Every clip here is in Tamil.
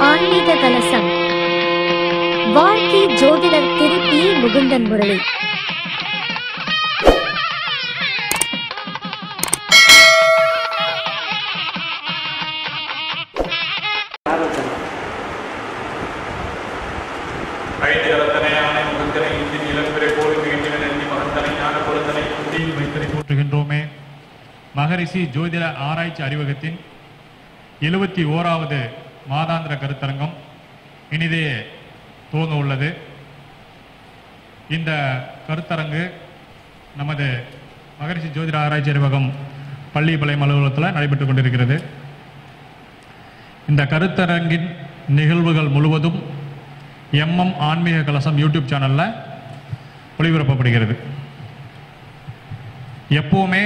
ஆன்மீக கலசம் வாழ்க்கை ஜோதிடர் திரு பி. முகுந்தன் முரளி. போற்றுகின்றோமே. மகரிஷி ஜோதிட ஆராய்ச்சி அறிவகத்தின் 71வது மாதாந்திர கருத்தரங்கம் இனிதே துவங்க உள்ளது. இந்த கருத்தரங்கு நமது மகரிஷி ஜோதிட ஆராய்ச்சி அறிவகம் பள்ளிப்பாளையம் அலுவலகத்தில் நடைபெற்றுக் கொண்டிருக்கிறது. இந்த கருத்தரங்கின் நிகழ்வுகள் முழுவதும் ஆன்மீக கலசம் யூடியூப் சேனலில் ஒளிபரப்பப்படுகிறது. எப்போவுமே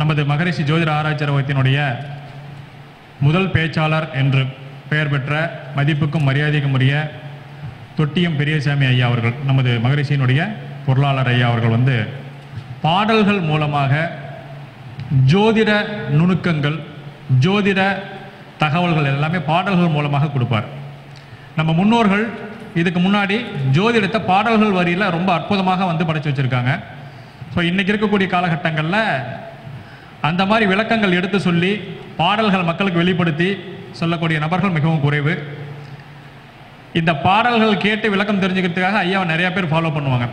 நமது மகரிஷி ஜோதிட ஆராய்ச்சி அறிவகத்தினுடைய முதல் பேச்சாளர் என்று பெயர் பெற்ற மதிப்புக்கும் மரியாதைக்கும் உரிய தொட்டியம் பெரியசாமி ஐயா அவர்கள், நமது மகரிஷியினுடைய பொருளாளர் ஐயா அவர்கள் பாடல்கள் மூலமாக ஜோதிட நுணுக்கங்கள், ஜோதிட தகவல்கள் எல்லாமே பாடல்கள் மூலமாக கொடுப்பார். நம்ம முன்னோர்கள் இதுக்கு முன்னாடி ஜோதிடத்தை பாடல்கள் வரியில் ரொம்ப அற்புதமாக படைச்சு வச்சுருக்காங்க. ஸோ இன்றைக்கி இருக்கக்கூடிய காலகட்டங்களில் அந்த மாதிரி விளக்கங்கள் எடுத்து சொல்லி பாடல்கள் மக்களுக்கு வெளிப்படுத்தி சொல்லக்கூடிய நபர்கள் மிகவும் குறைவு. இந்த பாடல்கள் கேட்டு விளக்கம் தெரிஞ்சுக்கிறதுக்காக ஐயாவை நிறையா பேர் ஃபாலோ பண்ணுவாங்க.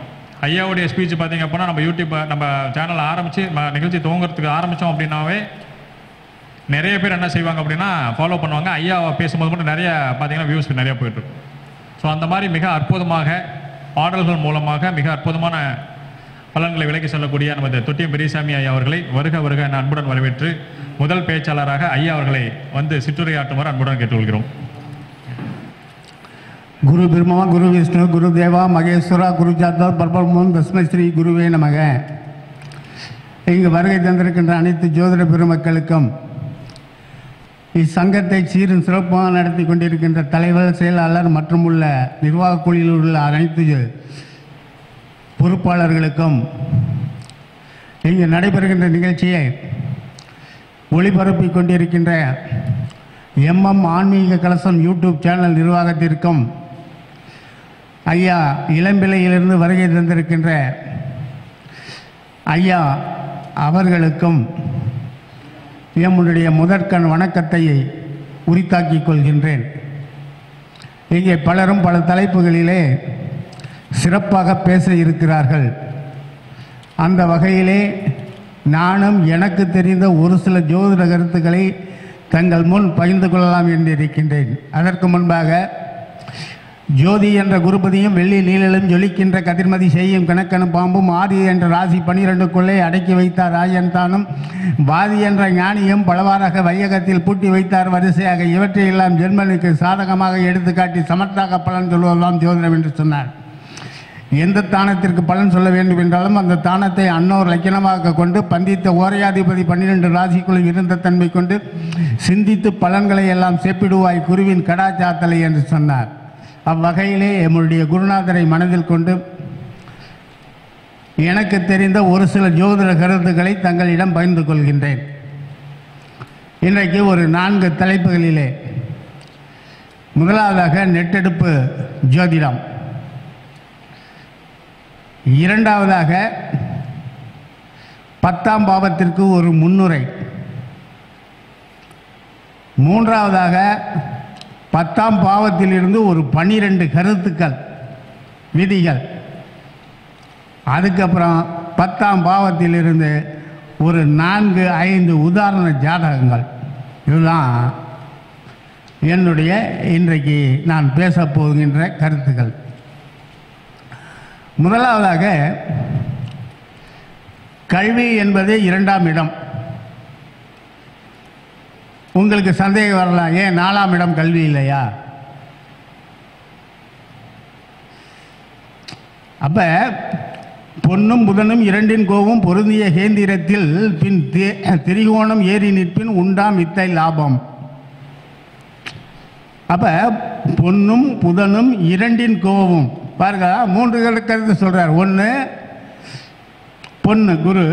ஐயாவுடைய ஸ்பீச் பார்த்திங்க அப்படின்னா நம்ம யூடியூப் நம்ம சேனலை ஆரம்பித்து நிகழ்ச்சி துவங்குறதுக்கு ஆரம்பித்தோம் அப்படின்னாவே நிறைய பேர் என்ன செய்வாங்க அப்படின்னா ஃபாலோ பண்ணுவாங்க. ஐயாவை பேசும்போது மட்டும் நிறைய பார்த்திங்கன்னா வியூஸ் நிறையா போயிட்டுருக்கும். ஸோ அந்த மாதிரி மிக அற்புதமாக பாடல்கள் மூலமாக மிக அற்புதமான பலன்களை விலக்கி சொல்லக்கூடிய நமது தொட்டியம் பெரியசாமி ஐயா அவர்களை வருக வருக என அன்புடன் வரவேற்று முதல் பேச்சாளராக ஐயா அவர்களை சிற்றுரையாற்றுமாறு அன்புடன் கேட்டுக்கொள்கிறோம். குரு பிரம்மா, குரு விஷ்ணு, குரு தேவா மகேஸ்வரா, குரு சாத்தா பரபரமும் தஸ்மை ஸ்ரீ குருவே நமக. இங்கு வருகை தந்திருக்கின்ற அனைத்து ஜோதிட பெருமக்களுக்கும், இச்சங்கத்தை சீரும் சிறப்பாக நடத்தி கொண்டிருக்கின்ற தலைவர், செயலாளர் மற்றும் உள்ள நிர்வாக குழுவில் உள்ள அனைத்து பொறுப்பாளர்களுக்கும், இங்கு நடைபெறுகின்ற நிகழ்ச்சியை ஒளிபரப்பிக் கொண்டிருக்கின்ற ஆன்மீக கலசம் யூடியூப் சேனல் நிர்வாகத்திற்கும், ஐயா இளம்பிள்ளையிலிருந்து வருகை தந்திருக்கின்ற ஐயா அவர்களுக்கும் எம்முடைய முதற்கண் வணக்கத்தை உரித்தாக்கிக் கொள்கின்றேன். இங்கே பலரும் பல தலைப்புகளிலே சிறப்பாக பேச இருக்கிறார்கள். அந்த வகையிலே நானும் எனக்கு தெரிந்த ஒரு சில ஜோதிட கருத்துக்களை தங்கள் முன் பகிர்ந்து கொள்ளலாம் என்று இருக்கின்றேன். அதற்கு முன்பாக ஜோதி என்ற குருபதியும் வெள்ளி நீழலும் ஜொலிக்கின்ற கதிர்மதி செய்யும் கணக்கனும் பாம்பும் ஆதி என்ற ராசி 12க்குள்ளே அடக்கி வைத்தார் ராஜன் தானும் வாதி என்ற ஞானியும் பலவாறாக வையகத்தில் பூட்டி வைத்தார் வரிசையாக. இவற்றையெல்லாம் ஜென்மனுக்கு சாதகமாக எடுத்துக்காட்டி சமர்த்தாக பலன் சொல்வதெல்லாம் ஜோதிடம் என்று சொன்னார். எந்த தானத்திற்கு பலன் சொல்ல வேண்டும் என்றாலும் அந்த தானத்தை அன்னோர் லட்சணமாக கொண்டு பந்தித்த ஓரையாதிபதி 12 ராசிக்குள் இருந்த தன்மை கொண்டு சிந்தித்து பலன்களை எல்லாம் செப்பிடுவாய் குருவின் கடாச்சாத்தலை என்று சொன்னார். அவ்வகையிலே எம்முடைய குருநாதரை மனதில் கொண்டு எனக்கு தெரிந்த ஒரு சில ஜோதிட கருத்துக்களை தங்களிடம் பகிர்ந்து கொள்கின்றேன். இன்றைக்கு ஒரு 4 தலைப்புகளிலே, முதலாவதாக நெட்டெடுப்பு ஜோதிடம், இரண்டாவதாக 10ஆம் பாவத்திற்கு ஒரு முன்னுரை, மூன்றாவதாக 10ஆம் பாவத்திலிருந்து ஒரு 12 கருத்துக்கள் விதிகள், அதுக்கப்புறம் 10ஆம் பாவத்திலிருந்து ஒரு 4-5 உதாரண ஜாதகங்கள். இதுதான் என்னுடைய இன்றைக்கு நான் பேசப் போகின்ற கருத்துக்கள். முதலாவதாக கல்வி என்பது 2ஆம் இடம். உங்களுக்கு சந்தேகம் வரலாம், ஏன் 4ஆம் இடம் கல்வி இல்லையா? அப்ப பொன்னும் புதனும் 2இன் கோவும் பொருந்திய கேந்திரத்தில் பின் திரிகோணம் ஏறி நிற்பின் உண்டாம் வித்தை லாபம். அப்ப பொன்னும் புதனும் 2இன் கோவும் பாருங்க, 3 கருத்து சொல்றார். 1 பொன்னு குரு,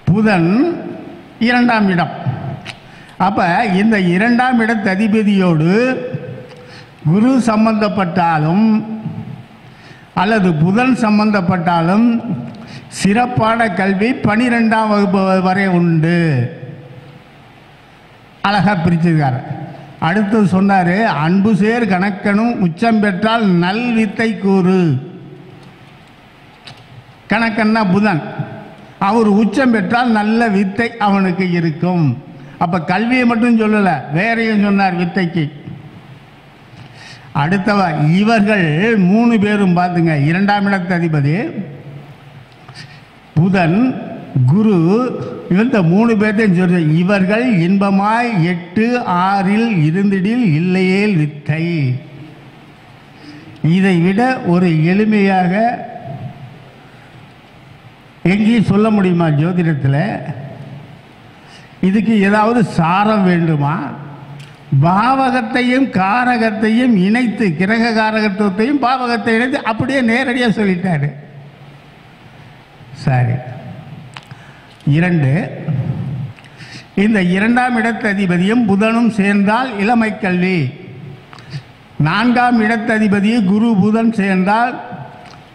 புதன் இரண்டாம் இடம். அப்போ இந்த இரண்டாம் இடத்து அதிபதியோடு குரு சம்பந்தப்பட்டாலும் அல்லது புதன் சம்பந்தப்பட்டாலும் சிறப்பான கல்வி 12ஆம் வகுப்பு வரை உண்டு. அழகாக பிரிச்சிருக்காரு. அடுத்து சொன்னார், அன்பு சேர் கணக்கனும் உச்சம் பெற்றால் நல் வித்தை கூறு. கணக்கன்னா புதன், அவர் உச்சம் பெற்றால் நல்ல வித்தை அவனுக்கு இருக்கும். அப்போ கல்வியை மட்டும் சொல்லலை, வேறையும் சொன்னார் வித்தைக்கு. அடுத்தவ இவர்கள் 3 பேரும் பார்த்துங்க, இரண்டாம் இடத்து அதிபதி புதன், குரு, இந்த 3 பேர்த்தையும் சொல்ற இவர்கள் இன்பமாய் 8 6 இருந்திடில் இல்லையேல் வித்தை. இதை விட ஒரு எளிமையாக எங்கேயும் சொல்ல முடியுமா ஜோதிடத்தில்? இதுக்கு ஏதாவது சாரம் வேண்டுமா? பாவகத்தையும் காரகத்தையும் இணைத்து, கிரக காரகத்துவத்தையும் பாவகத்தை இணைத்து அப்படியே நேரடியாக சொல்லிட்டாரு. சரி, 2 இந்த இரண்டாம் இடத்து அதிபதியும் புதனும் சேர்ந்தால் இளமை கல்வி. 4ஆம் இடத்து அதிபதி குரு புதன் சேர்ந்தால்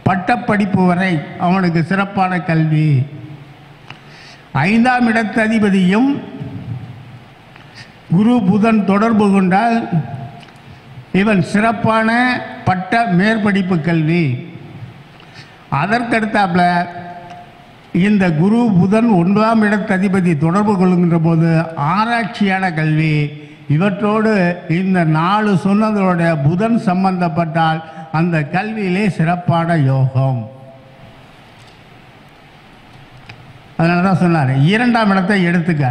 பட்டப்படிப்பு வரை அவனுக்கு சிறப்பான கல்வி. 5ஆம் இடத்து அதிபதியும் குரு புதன் தொடர்பு கொண்டால் இவன் சிறப்பான பட்ட மேற்படிப்பு கல்வி. அதற்கடுத்தாப்புல இந்த குரு புதன் 9ஆம் இடத்து அதிபதி தொடர்பு கொள்கின்ற போது ஆராய்ச்சியான கல்வி. இவற்றோடு இந்த 4 சொன்னதோட புதன் சம்பந்தப்பட்டால் அந்த கல்வியிலே சிறப்பான யோகம். அதனால தான் சொன்னார், 2ஆம் இடத்தை எடுத்துக்க,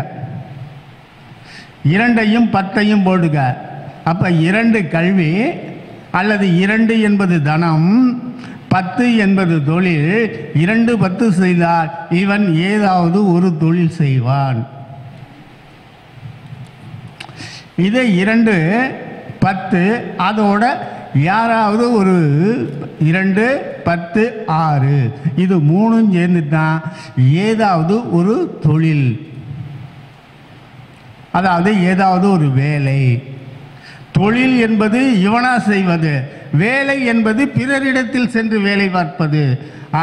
2ஐயும் 10ஐயும் போடுக. அப்போ 2 கல்வி அல்லது 2 என்பது தனம், 10 என்பது தொழில். 2 10 செய்தால் இவன் ஏதாவது ஒரு தொழில் செய்வான். இதே 2 10 அதோட யாராவது ஒரு 2 10 6 இது 3ம் சேர்ந்து தான் ஏதாவது ஒரு தொழில், அதாவது ஏதாவது ஒரு வேலை. தொழில் என்பது இவனா செய்வது, வேலை என்பது பிறரிடத்தில் சென்று வேலை பார்ப்பது.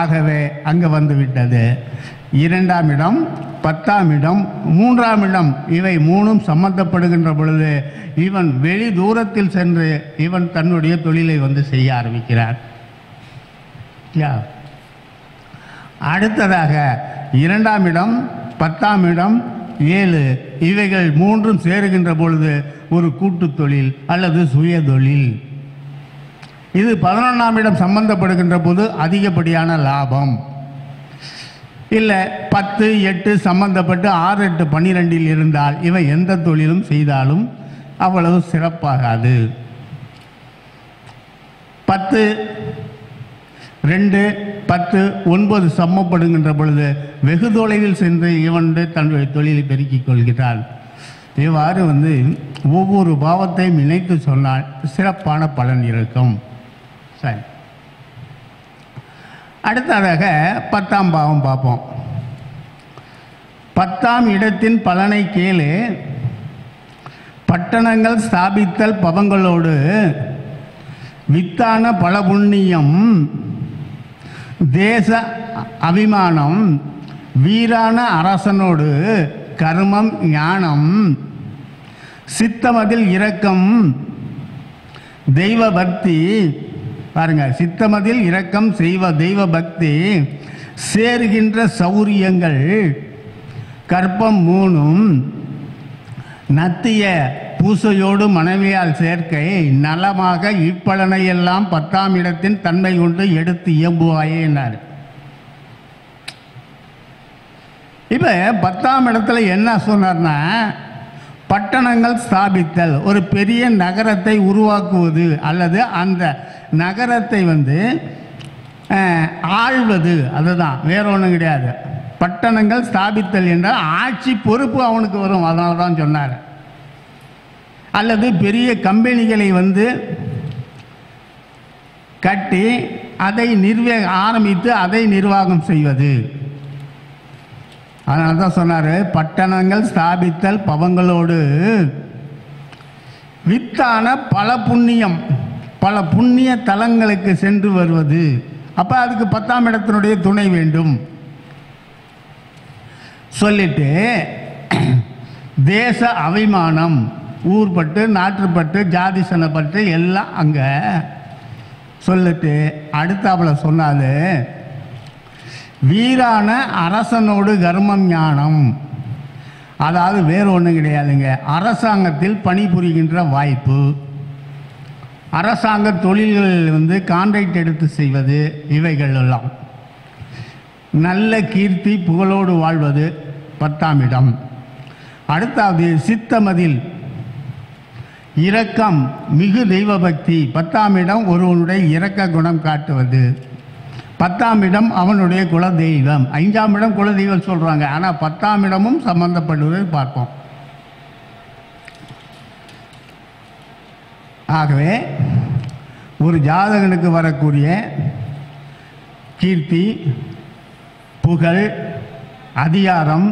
ஆகவே அங்கே வந்து விட்டது. 2ஆம் இடம், 10ஆம் இடம், 3ஆம் இடம், இவை 3ம் சம்பந்தப்படுகின்ற பொழுது இவன் வெளி தூரத்தில் சென்று இவன் தன்னுடைய தொழிலை வந்து செய்ய ஆரம்பிக்கிறான். அடுத்ததாக 2ஆம் இடம், 10ஆம் இடம், 7 இவைகள் 3ம் சேருகின்ற பொழுது ஒரு கூட்டு தொழில் அல்லது சுய தொழில். இது 11ஆம் இடம் சம்பந்தப்படுகின்ற போது அதிகப்படியான லாபம். இல்லை 10 8 சம்பந்தப்பட்டு 6 8 12 இருந்தால் இவன் எந்த தொழிலும் செய்தாலும் அவ்வளவு சிறப்பாகாது. 10 2 10 9 சம்மப்படுகின்ற பொழுது வெகு தொலைவில் சென்று இவன் தன்னுடைய தொழிலை பெருக்கிக் கொள்கிறான். இவ்வாறு ஒவ்வொரு பாவத்தையும் இணைத்து சொன்னால் சிறப்பான பலன் இருக்கும். சரி, அடுத்ததாக 10ஆம் பாவம் பார்ப்போம். 10ஆம் இடத்தின் பலனை கேளு. பட்டணங்கள் ஸ்தாபித்தல் பவங்களோடு வித்தான பல புண்ணியம், தேச அபிமானம், வீரான அரசனோடு கர்மம் ஞானம், சித்தமதில் இரக்கம், தெய்வ பக்தி. பாருங்க, சித்தமதில் இரக்கம், செய்வ தெய்வ பக்தி, சேருகின்ற சௌரியங்கள், கற்பம் 3ம், நத்திய பூசையோடு மனைவியால் சேர்க்கை, நலமாக இப்பலனை எல்லாம் 10ஆம் இடத்தின் தன்மை கொண்டு எடுத்து இயம்புவாயே என்றார். இப்போ 10ஆம் இடத்துல என்ன சொன்னார்னா, பட்டணங்கள் ஸ்தாபித்தல், ஒரு பெரிய நகரத்தை உருவாக்குவது அல்லது அந்த நகரத்தை ஆள்வது, அதுதான், வேற ஒன்றும் கிடையாது. பட்டணங்கள் ஸ்தாபித்தல் என்றால் ஆட்சி பொறுப்பு அவனுக்கு வரும், அதனால தான் சொன்னார். அல்லது பெரிய கம்பெனிகளை கட்டி அதை ஆரம்பித்து அதை நிர்வாகம் செய்வது. அதனால தான் சொன்னார், பட்டணங்கள் ஸ்தாபித்தல் பவங்களோடு வித்தான பல புண்ணிய தலங்களுக்கு சென்று வருவது. அப்போ அதுக்கு 10ஆம் இடத்தினுடைய துணை வேண்டும் சொல்லிட்டு, தேச அபிமானம், ஊர்பட்டு நாட்டுப்பட்டு ஜாதி சனப்பட்டு எல்லாம் அங்கே சொல்லிட்டு அடுத்தாப்புல சொன்னாது, வீரான அரசனோடு கர்மம் ஞானம். அதாவது வேறு ஒன்றும் கிடையாதுங்க, அரசாங்கத்தில் பணிபுரிகின்ற வாய்ப்பு, அரசாங்க தொழில்கள் கான்ட்ராக்ட் எடுத்து செய்வது, இவைகள் எல்லாம். நல்ல கீர்த்தி புகழோடு வாழ்வது 10ஆம் இடம். அடுத்தாவது சித்தமதில், இரக்கம், மிகு தெய்வ பக்தி. 10ஆம் இடம் ஒருவனுடைய இரக்க குணம் காட்டுவது. 10ஆம் இடம் அவனுடைய குலதெய்வம். 5ஆம் இடம் குலதெய்வம் சொல்கிறாங்க, ஆனால் 10ஆம் இடமும் சம்பந்தப்படுவதை பார்ப்போம். ஆகவே ஒரு ஜாதகனுக்கு வரக்கூடிய கீர்த்தி, புகழ், அதிகாரம்,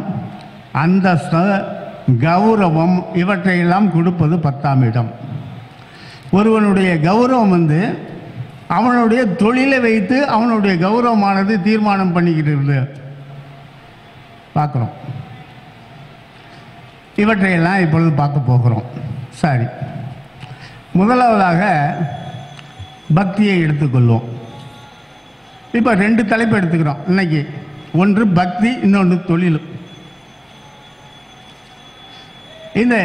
அந்தஸ்து, கௌரவம் இவற்றையெல்லாம் கொடுப்பது 10ஆம் இடம். ஒருவனுடைய கௌரவம் அவனுடைய தொழிலை வைத்து அவனுடைய கௌரவமானது தீர்மானம் பண்ணிக்கிட்டு இருந்து பார்க்குறோம். இவற்றையெல்லாம் இப்பொழுது பார்க்க போகிறோம். சரி, முதலாவதாக பக்தியை எடுத்துக்கொள்வோம். இப்போ 2 தலைப்பு எடுத்துக்கிறோம் இன்னைக்கு. ஒன்று பக்தி, இன்னொன்று தொழில். இந்த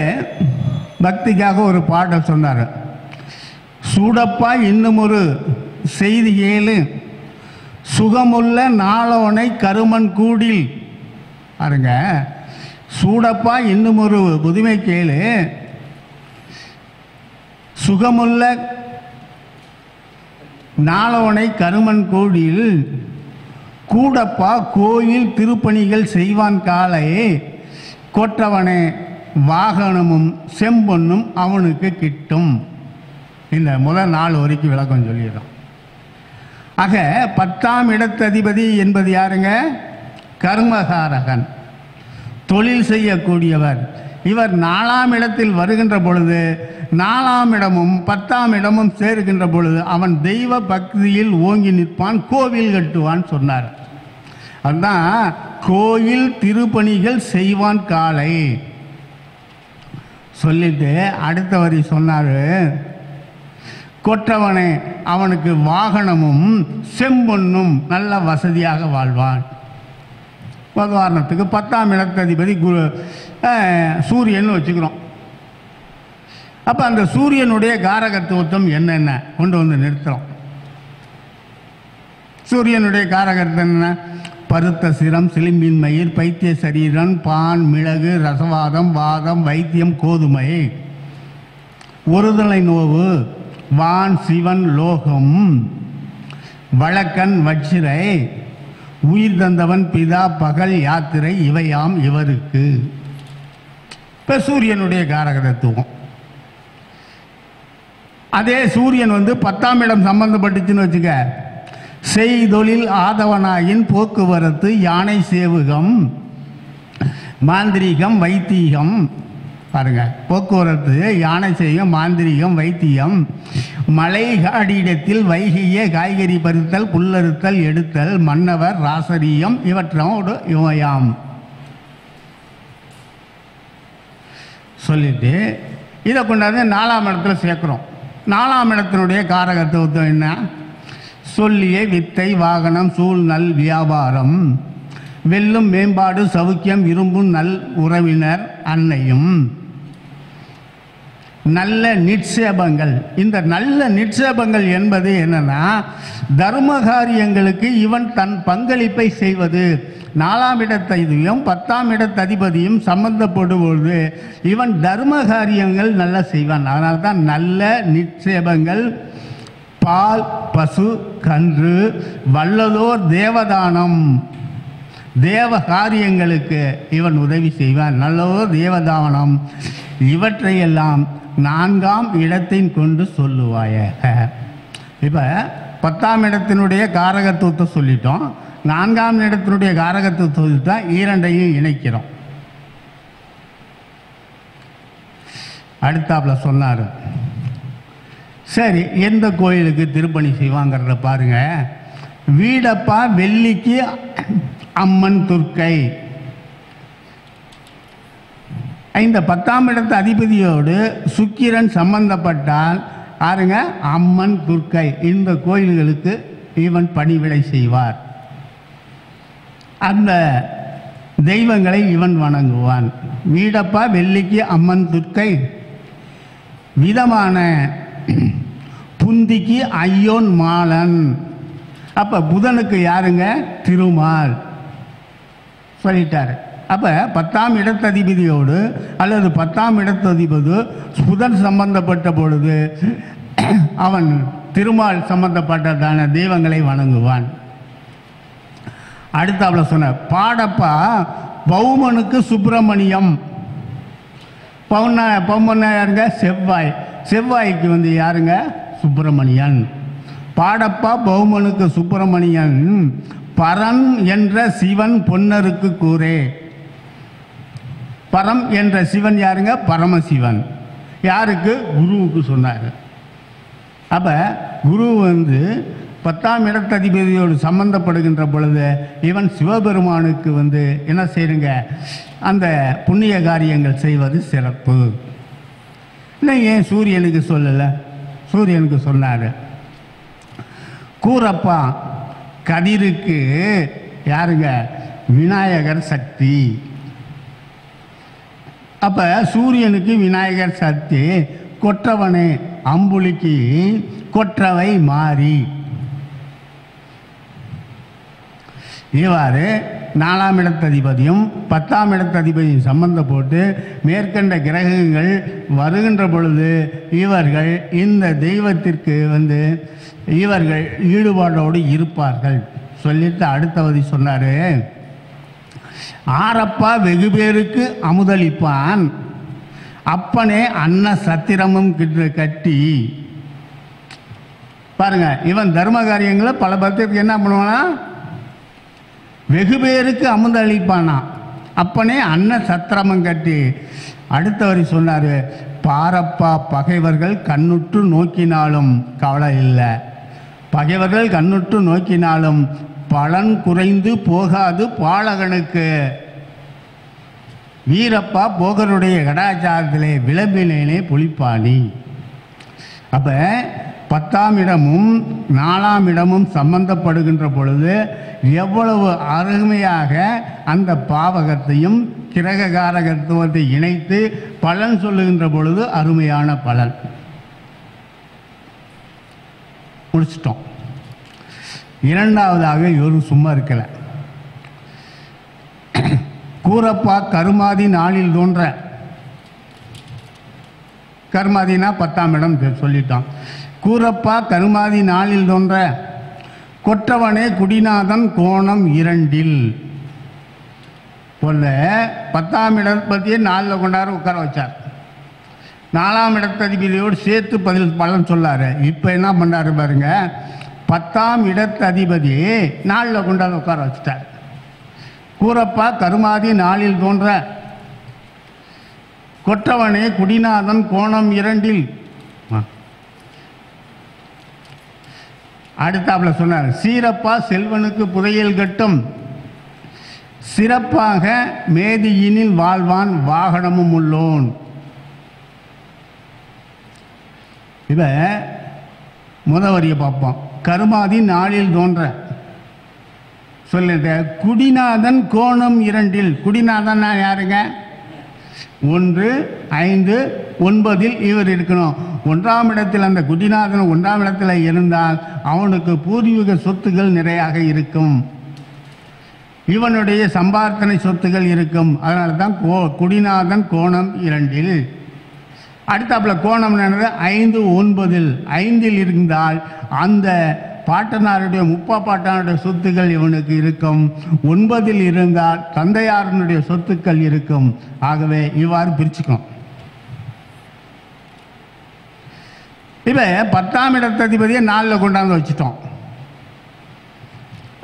பக்திக்காக ஒரு பாடல் சொன்னார். சூடப்பா இன்னும் ஒரு செய்தி ஏழு, சுகமுள்ள நாளோனை கருமன் கூடில். பாருங்க, சூடப்பா இன்னும் ஒரு புதுமை கேளு, சுகமுள்ள நாளோனை கருமன் கூடில், கூடப்பா கோயில் திருப்பணிகள் செய்வான் காலை, கொற்றவனே வாகனமும் செம்பொன்னும் அவனுக்கு கிட்டும். இந்த முதல் 4 வரைக்கும் விளக்கம் சொல்லிடுறோம். ஆக 10ஆம் இடத்ததிபதி என்பது யாருங்க? கர்மகாரகன், தொழில் செய்யக்கூடியவர். இவர் 4ஆம் இடத்தில் வருகின்ற பொழுது, 4ஆம் இடமும் 10ஆம் இடமும் சேருகின்ற பொழுது அவன் தெய்வ பக்தியில் ஓங்கி நிற்பான், கோவில் கட்டுவான் சொன்னார். அதுதான் கோயில் திருப்பணிகள் செய்வான் காலை சொல்லிட்டு அடுத்த வரி சொன்னார், கொற்றவனே அவனுக்கு வாகனமும் செம்பொன்னும் நல்ல வசதியாக வாழ்வான். உதாரணத்துக்கு 10ஆம் இடத்ததிபதி சூரியன் வச்சுக்கிறோம். அப்போ அந்த சூரியனுடைய காரகத்துவம் என்னென்ன கொண்டு வந்து நிறுத்துறோம். சூரியனுடைய காரகத்துவம் என்ன? பருத்த சிரம், சிலிம்பின் மயிர், பைத்திய சரீரன், பான், மிளகு, ரசவாதம், வாதம், வைத்தியம், கோதுமை, ஒருதலை நோவு, வான், சிவன், லோகம், வழக்கன், வச்சிரை, உயிர் தந்தவன், பிதா, பகல், யாத்திரை, இவையாம் இவருக்கு. இப்போ சூரியனுடைய காரகத்துவம். அதே சூரியன் 10ஆம் இடம் சம்பந்தப்பட்டுச்சுன்னு வச்சுக்க, செய்தொழில் ஆதவனாயின் போக்குவரத்து, யானை சேவகம், மாந்திரீகம், வைத்தீகம். பாருங்க, போக்குவரத்து, யானை சேவகம், மாந்திரீகம், வைத்தியம், மலை காடியிடத்தில் வைகிய காய்கறி பறித்தல், புல்லறுத்தல், எடுத்தல், மன்னவர், ராசரீயம் இவற்றோடு இவையாம் சொல்லிட்டு இதை கொண்டாந்து 4ஆம் இடத்துல சேர்க்கிறோம். 4ஆம் இடத்தினுடைய காரகத்துவம் என்ன? சொல்லிய வித்தை, வாகனம், சூழ், நல் வியாபாரம், வெல்லும் மேம்பாடு, சவுக்கியம், விரும்பும் நல் உறவினர், அன்னையும், நல்ல நிட்சேபங்கள். இந்த நல்ல நிட்சேபங்கள் என்பது என்னன்னா, தர்ம காரியங்களுக்கு இவன் தன் பங்களிப்பை செய்வது. 4ஆம் இடத்தையும் 10ஆம் இடத்ததிபதியும் சம்பந்தப்படுவது இவன் தர்ம காரியங்கள் நல்லா செய்வான். அதனால தான் நல்ல நிட்சேபங்கள், பால், பசு, கன்று, வல்லதோர் தேவதானம், தேவ காரியங்களுக்கு இவன் உதவி செய்வான். நல்லதோர் தேவதானம் இவற்றையெல்லாம் 4ஆம் இடத்தின் கொண்டு சொல்லுவாய. இப்போ 10ஆம் இடத்தினுடைய காரகத்துவத்தை சொல்லிட்டோம். 4ஆம் இடத்தினுடைய காரகத்துவத்தை தான் இரண்டையும் இணைக்கிறோம். அடுத்தாப்புல சொன்னார். சரி, எந்த கோயிலுக்கு திருப்பணி செய்வாங்கிறத பாருங்க. வீடப்பா வெள்ளிக்கு அம்மன் துர்க்கை. இந்த 10ஆம் இடத்து அதிபதியோடு சுக்கிரன் சம்பந்தப்பட்டால் பாருங்க, அம்மன் துர்க்கை இந்த கோயில்களுக்கு இவன் பணிவிடை செய்வார். அந்த தெய்வங்களை இவன் வணங்குவான். வீடப்பா வெள்ளிக்கு அம்மன் துர்க்கை, விதமான புந்திக்கு ஐயோன் மாலன். அப்ப புதனுக்கு யாருங்க? திருமால் சொல்லிட்டாரு. அப்ப 10ஆம் இடத்ததிபதியோடு அல்லது 10ஆம் இடத்ததிபதி புதன் சம்பந்தப்பட்ட பொழுது அவன் திருமால் சம்பந்தப்பட்டதான தெய்வங்களை வணங்குவான். அடுத்தாப்புல சொன்ன பாடப்பா பௌமனுக்கு சுப்பிரமணியம். பௌமன்னா யாருங்க? செவ்வாய். செவ்வாய்க்கு யாருங்க? சுப்பிரமணியன். பாடப்பா பௌமனுக்கு சுப்பிரமணியன். பரன் என்ற சிவன் பொன்னருக்கு கூறே. பரம் என்ற சிவன் யாருங்க? பரமசிவன். யாருக்கு? குருவுக்கு சொன்னார். அப்ப குரு 10ஆம் இடத்ததிபதியோடு சம்பந்தப்படுகின்ற பொழுது இவன் சிவபெருமானுக்கு என்ன செய்யுங்க? அந்த புண்ணிய காரியங்கள் செய்வது சிறப்பு. இல்லை, ஏன் சூரியனுக்கு சொல்லலை? சூரியனுக்கு சொன்னார். கூறப்பா கதிருக்கு யாருங்க? விநாயகர் சக்தி. அப்ப சூரியனுக்கு விநாயகர் சக்தி. கொற்றவனே அம்புலிக்கு கொற்றவை மாறி. இவ்வாறு 4ஆம் இடத்ததிபதியும் 10ஆம் இடத்ததிபதியும் சம்பந்தம் போட்டு மேற்கண்ட கிரகங்கள் வருகின்ற பொழுது இவர்கள் இந்த தெய்வத்திற்கு இவர்கள் ஈடுபாடோடு இருப்பார்கள் சொல்லிட்டு அடுத்தவதி சொன்னாரு. ஆரப்பா வெகு பேருக்கு அமுதளிப்பான், அப்பனே அன்ன சத்திரமும் கட்டி. பாருங்க, இவன் தர்ம காரியங்களை பல பக்தருக்கு என்ன பண்ணுவானா? வெகு பேருக்கு அமுதளிப்பானா, அப்பனே அன்ன சத்திரமும் கட்டி. அடுத்தவரி சொன்னாரு, பாரப்பா பகைவர்கள் கண்ணுற்று நோக்கினாலும் கவலை இல்லை, பகைவர்கள் கண்ணுற்று நோக்கினாலும் பலன் குறைந்து போகாது பாலகனுக்கு. வீரப்பா போகருடைய கடாச்சாரத்திலே விளம்பினேனே புலிப்பாணி. அப்ப 10ஆம் இடமும் 4ஆம் இடமும் சம்பந்தப்படுகின்ற பொழுது எவ்வளவு அருமையாக அந்த பாவகத்தையும் கிரககாரகத்துவத்தை இணைத்து பலன் சொல்லுகின்ற பொழுது அருமையான பலன். முடிச்சிட்டோம். இரண்டாவதாக ஒரு சும்மா இருக்கல. கூறப்பா கருமாதி நாளில் தோன்ற. கருமாதினா 10ஆம் இடம் சொல்லிட்டான். கூறப்பா கருமாதி நாளில் தோன்ற கொற்றவனே குடிநாதன் கோணம் 2 போல 10ஆம் இடத்தை 4 கொண்டாரு உட்கார வச்சார். 4ஆம் இடத்ததிபதியோடு சேர்த்து பலன் சொல்லாரு. இப்போ என்ன பண்ணாரு பாருங்க, 10ஆம் இடத்ததிபதி 4 கொண்டாந்து உட்கார வச்சுட்டார். கூறப்பா கருமாதி நாளில் தோன்ற கொற்றவனே குடிநாதன் கோணம் 2. அடுத்தாப்புல சொன்னார், சீரப்பா செல்வனுக்கு புதையல் கட்டும், சிறப்பாக மேதியினில் வாழ்வான் வாகனமும் உள்ளோன். இவ முதவரிய பார்ப்போம். கருமாதி நாளில் தோன்ற சொல்லிட்ட குடிநாதன் கோணம் 2. குடிநாதன் யாருங்க? 1, 5, 9 இவர் இருக்கணும். 1ஆம் இடத்தில் அந்த குடிநாதன் 1ஆம் இடத்துல இருந்தால் அவனுக்கு பூர்வீக சொத்துகள் நிறையாக இருக்கும், இவனுடைய சம்பார்த்தனை சொத்துகள் இருக்கும். அதனால தான் குடிநாதன் கோணம் 2. அடுத்தாப்புல கோணம் 5, 9. 5 இருந்தால் அந்த பாட்டனாருடைய முப்பாப்பாட்டனுடைய சொத்துக்கள் இவனுக்கு இருக்கும். 9 இருந்தால் தந்தையாரனுடைய சொத்துக்கள் இருக்கும். ஆகவே இவ்வாறு பிரிச்சுக்கணும். இப்ப 10ஆம் இடத்ததிபதியை 4 கொண்டாந்து வச்சுட்டோம்.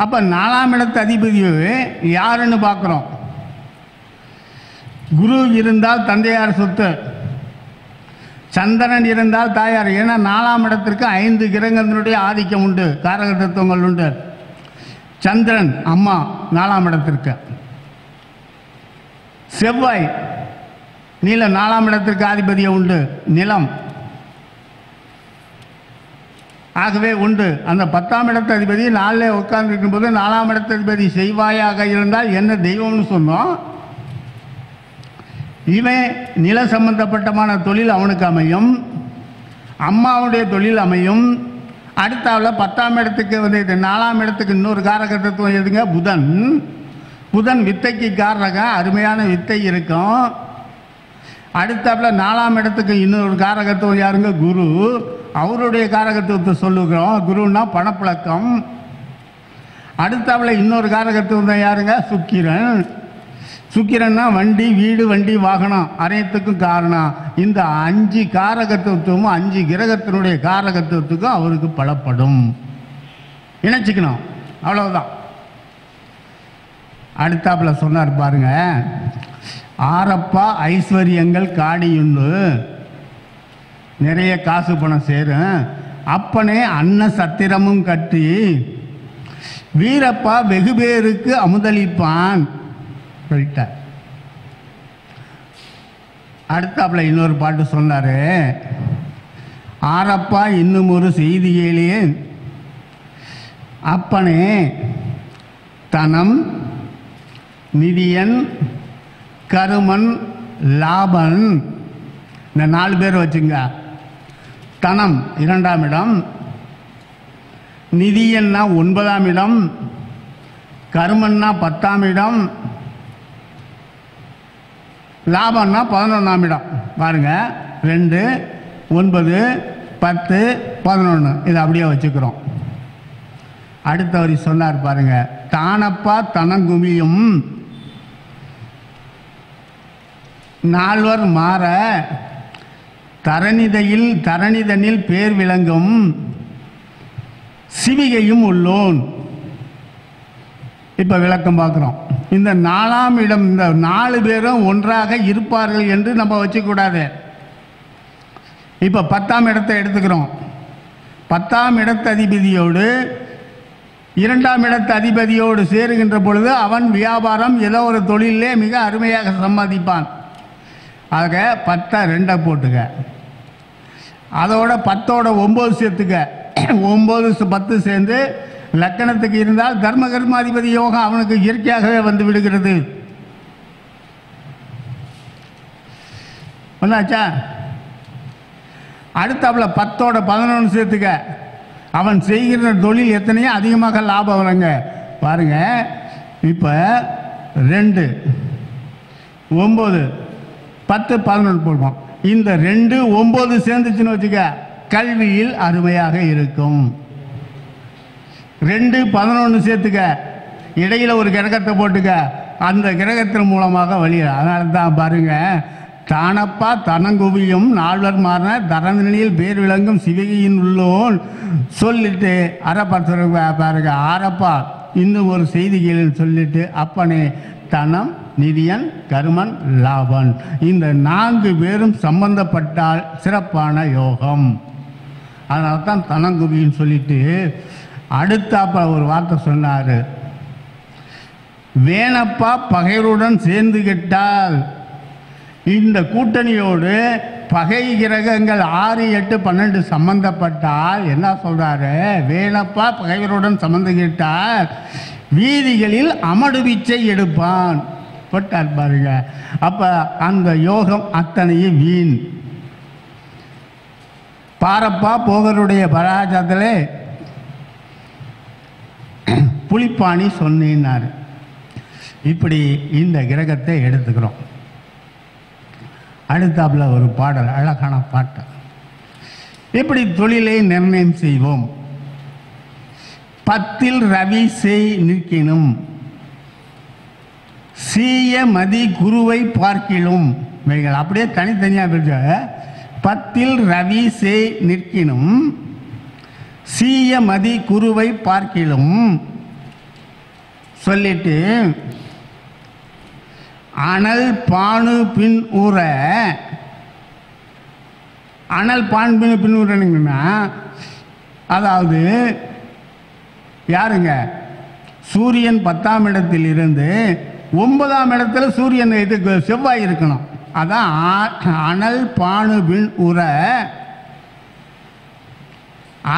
அப்போ 4ஆம் இடத்து அதிபதியே யாருன்னு பார்க்குறோம். குரு இருந்தால் தந்தையார் சொத்து, சந்திரன் இருந்தால் தாயார். ஏன்னா 4ஆம் இடத்திற்கு 5 கிரகங்களுடைய ஆதிக்கம் உண்டு, காரக தத்துவங்கள் உண்டு. சந்திரன் அம்மா 4ஆம் இடத்திற்கு, செவ்வாய் நீல 4ஆம் இடத்திற்கு ஆதிபதியை உண்டு, நிலம். ஆகவே உண்டு. அந்த 10ஆம் இடத்து அதிபதி 4 உட்கார்ந்துருக்கும் போது 4ஆம் இடத்து அதிபதி செய்வாயாக இருந்தால் என்ன தெய்வம்னு சொன்னோம். இவன் நில சம்பந்தப்பட்டமான தொழில் அவனுக்கு அமையும், அம்மாவுடைய தொழில் அமையும். அடுத்தாவில் 10ஆம் இடத்துக்கு வந்து 4ஆம் இடத்துக்கு இன்னொரு காரக தத்துவம் எதுங்க? புதன். புதன் வித்தைக்கு காரகம், அருமையான வித்தை இருக்கும். அடுத்தாப்பில் 4ஆம் இடத்துக்கு இன்னொரு காரகத்துவம் யாருங்க? குரு. அவருடைய காரகத்துவத்தை சொல்லுகிறோம். குருன்னா பணப்பழக்கம். அடுத்தாப்பில் இன்னொரு காரகத்துவம் தான் யாருங்க? சுக்கிரன். சுக்கிரன்னா வண்டி, வீடு, வண்டி, வாகனம் அனைத்துக்கும் காரணம். இந்த 5 காரகத்துவத்துவமும் 5 கிரகத்தினுடைய காரகத்துவத்துக்கும் அவருக்கு பலப்படும். இணைச்சிக்கணும், அவ்வளவுதான். அடுத்தாப்பில் சொன்னார் பாருங்க, ஆரப்பா ஐஸ்வர்யங்கள் காடியுண்டு, நிறைய காசு பணம் சேரும். அப்பனே அன்ன சத்திரமும் கட்டி, வீரப்பா வெகு பேருக்கு அமுதளிப்பான் சொல்லிட்டார். அடுத்தாப்புல இன்னொரு பாட்டு சொன்னாரு, ஆரப்பா இன்னும் ஒரு செய்தி கேளேன், அப்பனே தனம் நிதியன் கருமன் லாபன், இந்த 4 பேர் வச்சுங்க. தனம் 2ஆம் இடம், நிதியன்னா 9ஆம் இடம், கருமன்னா 10ஆம் இடம், லாபம்னா 11ஆம் இடம். பாருங்க, 2, 9, 10, 11 இதை அப்படியே வச்சுக்கிறோம். அடுத்த வரி சொன்னார் பாருங்க, தானப்பா தனங்குமியும் 4வர் மாற தரணிதனில் பேர் விளங்கும் சிவிகையும் உள்ளோன். இப்ப விளக்கம் பார்க்கிறோம். இந்த 4ஆம் இடம், இந்த 4 பேரும் ஒன்றாக இருப்பார்கள் என்று நம்ம வச்சுக்கூடாது. இப்ப 10ஆம் இடத்தை எடுத்துக்கிறோம். 10ஆம் இடத்து அதிபதியோடு 2ஆம் இடத்து அதிபதியோடு சேருகின்ற பொழுது அவன் வியாபாரம் ஏதோ ஒரு தொழிலே மிக அருமையாக சம்பாதிப்பான். ஆக 10 2 போட்டுக்க, அதோட 10ஓட 9 சேர்த்துக்க, 9 10 சேர்ந்து லக்கணத்துக்கு இருந்தால் தர்ம கர்மாதிபதி யோகம் அவனுக்கு இயற்கையாகவே வந்து விடுகிறது. ஒன்னாச்சா? அடுத்தாப்புல 10ஓட 11 சேர்த்துக்க, அவன் செய்கிற தொழில் எத்தனையோ அதிகமாக லாபம் வருங்க. பாருங்க, இப்ப 2 9 10 11 போடுவோம். இந்த 2 9 சேர்ந்துச்சுன்னு வச்சுக்க, கல்வியில் அருமையாக இருக்கும். 2 11 சேர்த்துக்க, இடையில ஒரு கிரகத்தை போட்டுக்க, அந்த கிரகத்தின் மூலமாக வழிய. அதனால தான் பாருங்க, தானப்பா தனங்குவியும் 4வர் மாறின தரநிலையில் பேர் விளங்கும் சிவகியின் உள்ளோன் சொல்லிட்டு அறப்பா பாருங்க, ஆரப்பா இன்னும் ஒரு செய்தி கேளுன்னு சொல்லிட்டு, அப்பனே தனம் நிதியன் கருமன் லாபன், இந்த 4 பேரும் சம்பந்தப்பட்டால் சிறப்பான யோகம். அதனால தான் தனங்குவின்னு சொல்லிட்டு அடுத்தாப்ப ஒரு வார்த்தை சொன்னாரு, வேணப்பா பகைவருடன் சேர்ந்து கெட்டால், இந்த கூட்டணியோடு பகை கிரகங்கள் 6 8 12 சம்பந்தப்பட்டால் என்ன சொல்றாரு, வேணப்பா பகைவருடன் சம்பந்தப்பட்டால் வீதிகளில் அமடுபிச்சை எடுப்பான் போட்டார் பாருங்க. அப்ப அந்த யோகம் அத்தனையும் வீண். பாரப்பா போகருடைய பராஜத்திலே புலிப்பாணி சொன்னார். இப்படி இந்த கிரகத்தை எடுத்துக்கிறோம். அடுத்தாப்புல ஒரு பாடல், அழகான பாட்டு. இப்படி தொழிலை நிர்ணயம் செய்வோம். 10இல் ரவி செய் நிற்கினும் சீய மதி குருவை பார்க்கிலும், இவைகள் அப்படியே தனித்தனியாக பிரிச்ச. 10இல் ரவி செய் நிற்கினும் சீய மதி குருவை பார்க்கிலும் சொல்லிட்டு அனல் பானு பின் ஊற, அனல் பான் பின் ஊறனுங்கன்னா அதாவது யாருங்க, சூரியன் 10ஆம் இடத்தில் இருந்து 9ஆம் இடத்துல சூரியன் இதுக்கு செவ்வாய் இருக்கணும். அதான் அனல் பானு பின் உற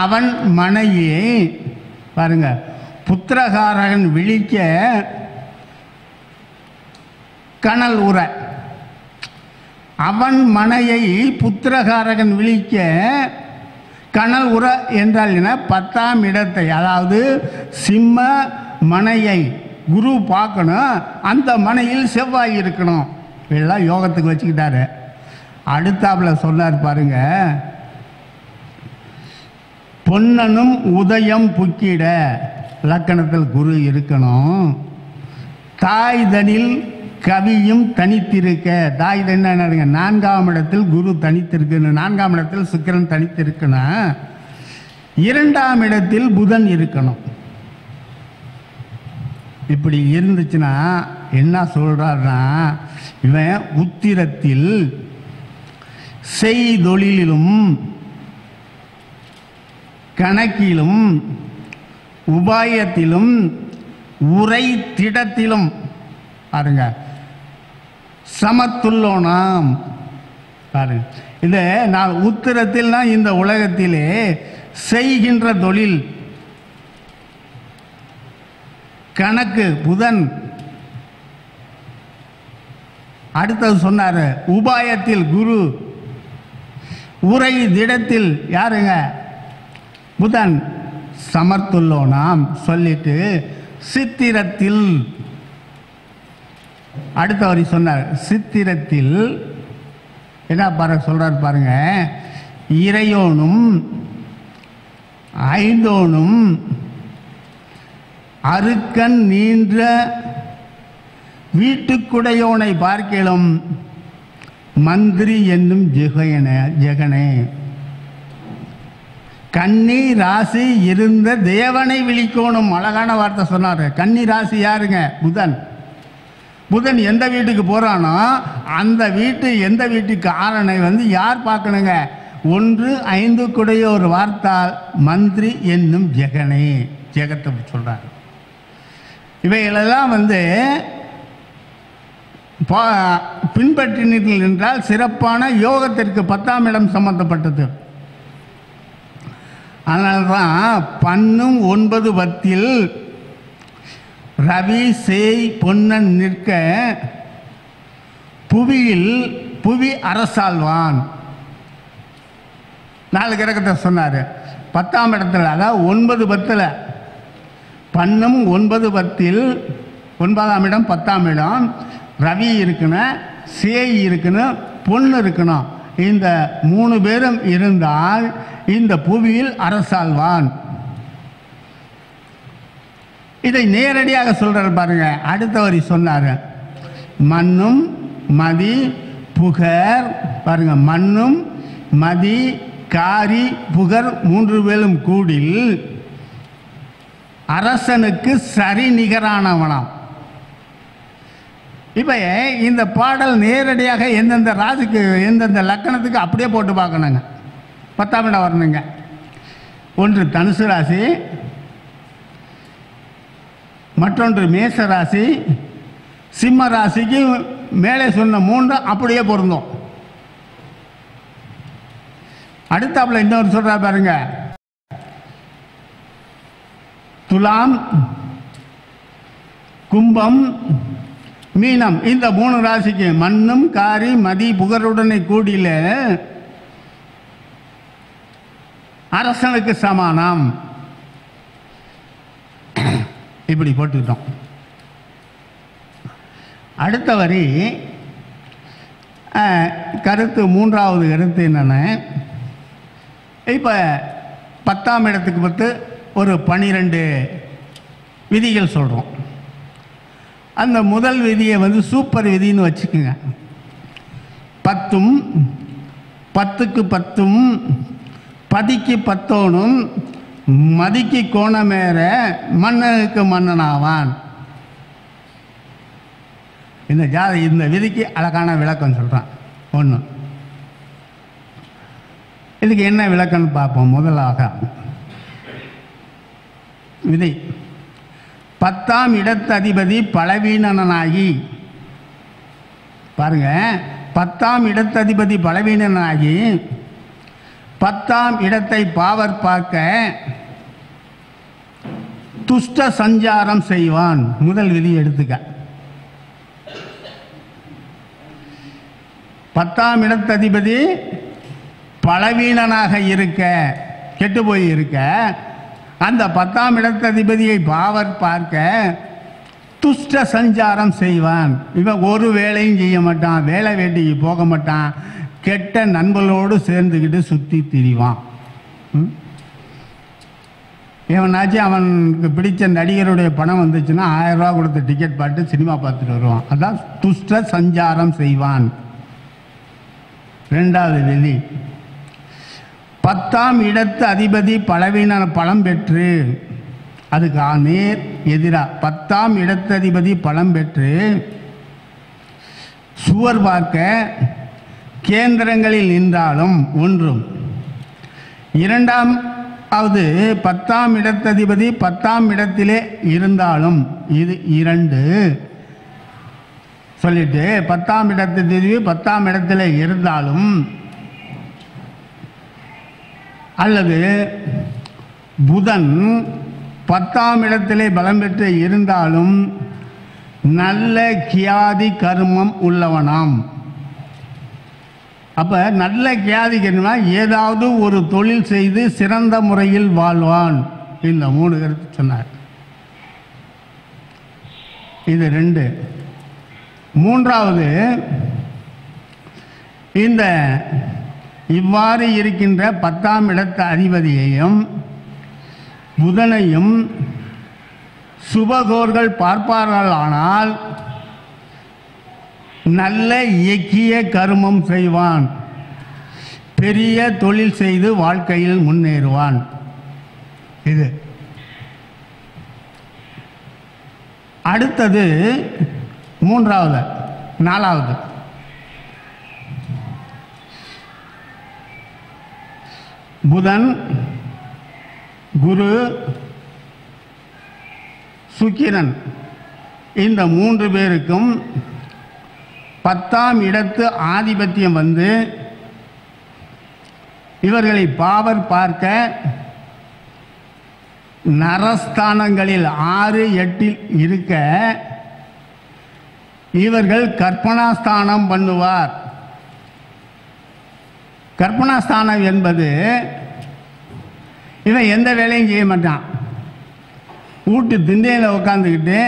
அவன் மனையை பாருங்க, புத்திரகாரகன் விழிக்க கனல் உற. அவன் மனையை புத்திரகாரகன் விழிக்க கனல் உற என்றால் என்ன, 10ஆம் இடத்தை, அதாவது சிம்ம மனையை குரு பார்க்கணும், அந்த மனையில் செவ்வாய் இருக்கணும். எல்லாம் யோகத்துக்கு வச்சுக்கிட்டாரு. அடுத்தாப்புல சொன்னார் பாருங்க, பொன்னனும் உதயம் புக்கிட, லக்கணத்தில் குரு இருக்கணும். தாய்தனில் கவியும் தனித்திருக்க, தாய்தன் என்னங்க, 4ஆம் இடத்தில் குரு தனித்திருக்கணும், 4ஆம் இடத்தில் சுக்கிரன் தனித்திருக்கணும், 2ஆம் இடத்தில் புதன் இருக்கணும். இப்படி இருந்துச்சுன்னா என்ன சொல்றாருன்னா, இவன் உத்திரத்தில் செய்தொழிலும் கணக்கிலும் உபாயத்திலும் உரை திடத்திலும் பாருங்க சமத்துள்ளோனாம். பாருங்க, இந்த நான் உத்திரத்தில்னா இந்த உலகத்திலே செய்கின்ற தொழில், கணக்கு புதன், அடுத்தது சொன்னார் உபாயத்தில் குரு, உரை திடத்தில் யாருங்க, புதன், சமர்த்துள்ளோனாம் சொல்லிட்டு சித்திரத்தில், அடுத்த வரி சொன்னார் சித்திரத்தில் என்ன பாருங்க சொல்றார் பாருங்க, இறையோனும் ஐந்தோனும் அருக்கன் நீன்ற வீட்டுக்குடையோனை பார்க்கிலும் மந்திரி என்னும் ஜெகனே, கன்னி ராசி இருந்த தேவனை விழிக்கணும். அழகான வார்த்தை சொன்னார். கன்னி ராசி யாருங்க, புதன். புதன் எந்த வீட்டுக்கு போறானோ அந்த எந்த வீட்டுக்கு ஆரணை யார் பார்க்கணுங்க, 1 5 குடையோர் வார்த்தால் மந்திரி என்னும் ஜெகனே, ஜெகத்தை சொல்றார். இவைகளெல்லாம் பின்பற்றினீர்கள் என்றால் சிறப்பான யோகத்திற்கு 10ஆம் இடம் சம்பந்தப்பட்டது. அதனால்தான் பண்ணும் 9 10 ரவி சேய் பொன்னன் நிற்க புவி அரசாழ்வான். 4 கிரகத்தை சொன்னார் 10ஆம் இடத்துல, அதாவது 9 10 பண்ணும் 9 10 9ஆம் இடம் 10ஆம் இடம், ரவி இருக்கணும், சேய் இருக்கணும், பொண்ணு இருக்கணும். இந்த 3 பேரும் இருந்தால் இந்த புவியில் அரசாழ்வான். இதை நேரடியாக சொல்றாரு பாருங்க. அடுத்த வரி சொன்னார் மண்ணும் மதி புகர். பாருங்க, மண்ணும் மதி காரி புகர் 3 பேரும் கூடில் அரசனுக்கு சரி நிகரானவனாம். இப்போ இந்த பாடல் நேரடியாக எந்தெந்த ராசிக்கு எந்தெந்த லக்கணத்துக்கு அப்படியே போட்டு பார்க்கணுங்க. 10ஆம் இடம் வரணுங்க. 1 தனுசு ராசி, மற்றொன்று மேச ராசி, சிம்ம ராசிக்கு மேலே சொன்ன 3 அப்படியே பொருந்தும். அடுத்தாப்புல இன்னொரு சொல்றா பாருங்க, துலாம் கும்பம் மீனம் இந்த 3 ராசிக்கு மண்ணும் காரி மதி புகருடனை கூடியில அரசனுக்கு சமானம். இப்படி போட்டுக்கிட்டோம். அடுத்த வரி கருத்து, 3வது கருத்து என்னென்ன, இப்போ 10ஆம் இடத்துக்கு 10 ஒரு 12 விதிகள் சொல்கிறோம். அந்த முதல் விதியை சூப்பர் விதின்னு வச்சுக்கோங்க. 10ம் 10க்கு 10ம் பதிக்கு 10ஓனும் மதிக்கு கோணமேற மன்னனுக்கு மன்னனாவான். இந்த விதிக்கு அழகான விளக்கம் சொல்கிறான். ஒன்று, இதுக்கு என்ன விளக்கம்னு பார்ப்போம். முதலாக விதி, 10ஆம் இடத்து அதிபதி பலவீனனாகி, பாருங்க, 10ஆம் இடத்து அதிபதி பலவீனனாகி 10ஆம் இடத்தை பாவர் பார்க்க துஷ்ட சஞ்சாரம் செய்வான். முதல் விதி எடுத்துக்க. 10ஆம் இடத்து அதிபதி பலவீனனாக இருக்க, கெட்டு போய் இருக்க, அந்த 10ஆம் இடத்து அதிபதியை பாவர் பார்க்க துஷ்ட சஞ்சாரம் செய்வான். இவன் ஒரு வேலையும் செய்ய மாட்டான், வேலை வேட்டிக்கு போக மாட்டான், கெட்ட நண்பர்களோடு சேர்ந்துக்கிட்டு சுற்றி திரிவான். இவனாச்சும் அவனுக்கு பிடிச்ச நடிகருடைய பணம் வந்துச்சுன்னா 1000 ரூபா கொடுத்து டிக்கெட் பார்த்து சினிமா பார்த்துட்டு வருவான். அதான் துஷ்ட சஞ்சாரம் செய்வான். 2வது விதி, 10ஆம் இடத்து அதிபதி பலவீன பலம் பெற்று, அதுக்கு நேர் எதிராக 10ஆம் இடத்து அதிபதி பலம் பெற்று சுவர் பார்க்க கேந்திரங்களில் நின்றாலும் ஒன்றும். 2வது 10ஆம் இடத்து அதிபதி 10ஆம் இடத்திலே இருந்தாலும், இது 2 சொல்லிட்டு 10ஆம் இடத்து அதிபதி 10ஆம் இடத்திலே இருந்தாலும், அல்லது புதன் 10ஆம் இடத்திலே பலம் பெற்று இருந்தாலும் நல்ல கியாதி கர்மம் உள்ளவனாம். அப்ப நல்ல கியாதி கர்மம், ஏதாவது ஒரு தொழில் செய்து சிறந்த முறையில் வாழ்வான். இந்த 3 கருத்து சொன்னார். இது 2. 3வது, இந்த இவ்வாறு இருக்கின்ற 10ஆம் இடத்து அதிபதியையும் புதனையும் சுபகோர்கள் பார்ப்பார்களானால் நல்ல இயக்கிய கர்மம் செய்வான், பெரிய தொழில் செய்து வாழ்க்கையில் முன்னேறுவான். இது அடுத்தது 3வது. 4வது, புதன், குரு, சுக்கிரன் இந்த 3 பேருக்கும் 10ஆம் இடத்து ஆதிபத்தியம் வந்து இவர்களை பாவர் பார்க்க நரஸ்தானங்களில் 6, 8 இருக்க இவர்கள் கற்பனாஸ்தானம் பண்ணுவார். கற்பனாஸ்தானம் என்பது இவன் எந்த வேலையும் செய்ய மாட்டான். வீட்டு திண்ணையில் உட்காந்துக்கிட்டு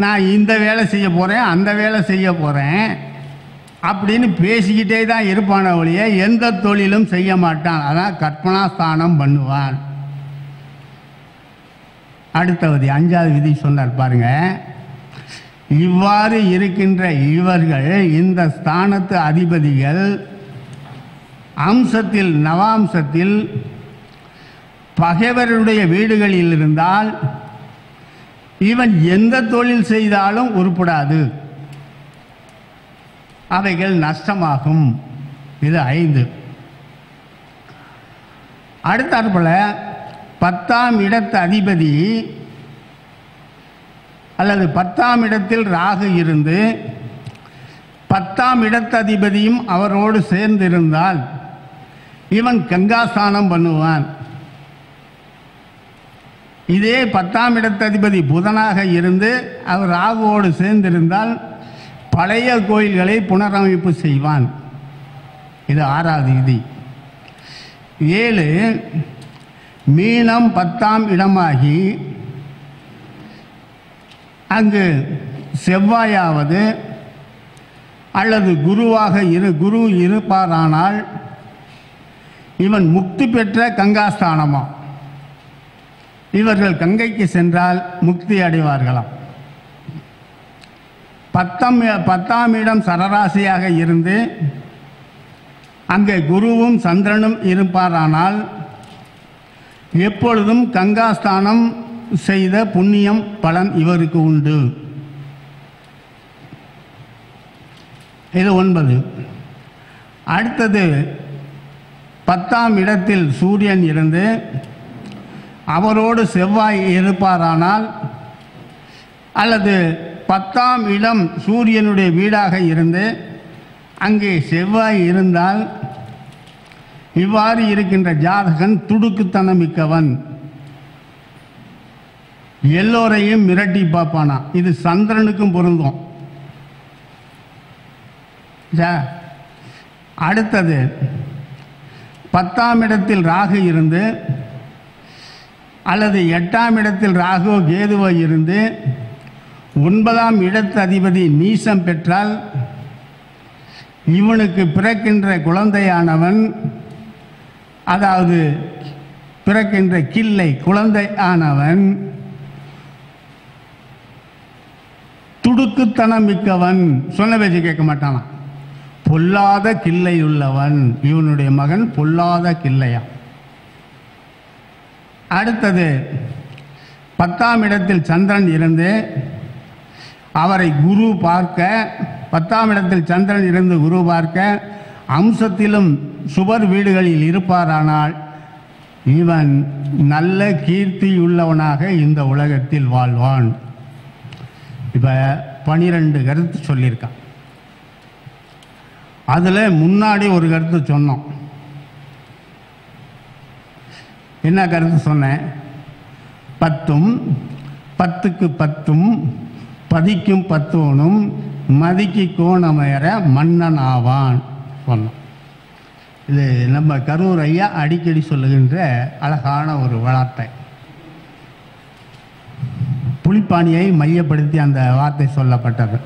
நான் இந்த வேலை செய்ய போகிறேன், அந்த வேலை செய்ய போகிறேன் அப்படின்னு பேசிக்கிட்டே தான் இருப்பான ஒழிய எந்த தொழிலும் செய்ய மாட்டான். அதான் கற்பனாஸ்தானம் பண்ணுவான். அடுத்தவது 5வது விதி சொன்னார் பாருங்க. இவ்வாறு இருக்கின்ற இவர்கள், இந்த ஸ்தானத்து அதிபதிகள் அம்சத்தில் நவாம்சத்தில் பகைவருடைய வீடுகளில் இருந்தால் இவன் எந்த தொழில் செய்தாலும் உருப்படாது, அவைகள் நஷ்டமாகும். இது 5. அடுத்தாற்போல 10ஆம் இடத்து அதிபதி அல்லது 10ஆம் இடத்தில் ராகு இருந்து 10ஆம் இடத்து அதிபதியும் அவரோடு சேர்ந்திருந்தால் இவன் கங்காஸ்தானம் பண்ணுவான். இதே 10ஆம் இடத்து அதிபதி புதனாக இருந்து அவர் ராகுவோடு சேர்ந்திருந்தால் பழைய கோயில்களை புனரமைப்பு செய்வான். இது 6வது விதி. 7, மீனம் 10ஆம் இடமாகி அங்கு செவ்வாயாவது அல்லது குரு இருப்பாரானால் இவன் முக்தி பெற்ற கங்காஸ்தானமா, இவர்கள் கங்கைக்கு சென்றால் முக்தி அடைவார்களாம். 10ஆம் இடம் சரராசியாக இருந்து அங்கே குருவும் சந்திரனும் இருப்பாரானால் எப்பொழுதும் கங்காஸ்தானம் செய்த புண்ணியம் பலன் இவருக்கு உண்டு. இது 9. அடுத்தது 10ஆம் இடத்தில் சூரியன் இருந்து அவரோடு செவ்வாய் இருப்பாரானால், அல்லது 10ஆம் இடம் சூரியனுடைய வீடாக இருந்து அங்கே செவ்வாய் இருந்தால், இவ்வாறு இருக்கின்ற ஜாதகன் துடுக்குத்தனம் மிக்கவன், எல்லோரையும் மிரட்டி பார்ப்பானா. இது சந்திரனுக்கும் பொருந்தும். அடுத்தது 10ஆம் இடத்தில் ராகு இருந்து அல்லது 8ஆம் இடத்தில் ராகு கேதுவோ இருந்து 9ஆம் இடத்து அதிபதி நீசம் பெற்றால், இவனுக்கு பிறக்கின்ற குழந்தையானவன், அதாவது பிறக்கின்ற கிள்ளை குழந்தை ஆனவன் துடுக்குத்தனம் மிக்கவன், சொன்ன பேச்சு கேட்க மாட்டானா, பொல்லாத கிள்ளை உள்ளவன். இவனுடைய மகன் பொல்லாத கிள்ளையா. அடுத்தது 10ஆம் இடத்தில் சந்திரன் இருந்து அவரை குரு பார்க்க, 10ஆம் இடத்தில் சந்திரன் இருந்து குரு பார்க்க, அம்சத்திலும் சுபர் வீடுகளில் இருப்பாரானால், இவன் நல்ல கீர்த்தியுள்ளவனாக இந்த உலகத்தில் வாழ்வான். இப்போ 12 கருத்து சொல்லியிருக்கான். அதில் முன்னாடி ஒரு கருத்து சொன்னோம். என்ன கருத்து சொன்னேன்? 10ம் 10க்கு 10ம் பதிக்கும் 10னும் மதிக்கு கோணமேற மன்னன் ஆவான் சொன்னோம். இது நம்ம கரூர் ஐயா அடிக்கடி சொல்லுகின்ற அழகான ஒரு வார்த்தை. புலிப்பாணியை மையப்படுத்தி அந்த வார்த்தை சொல்லப்பட்டது.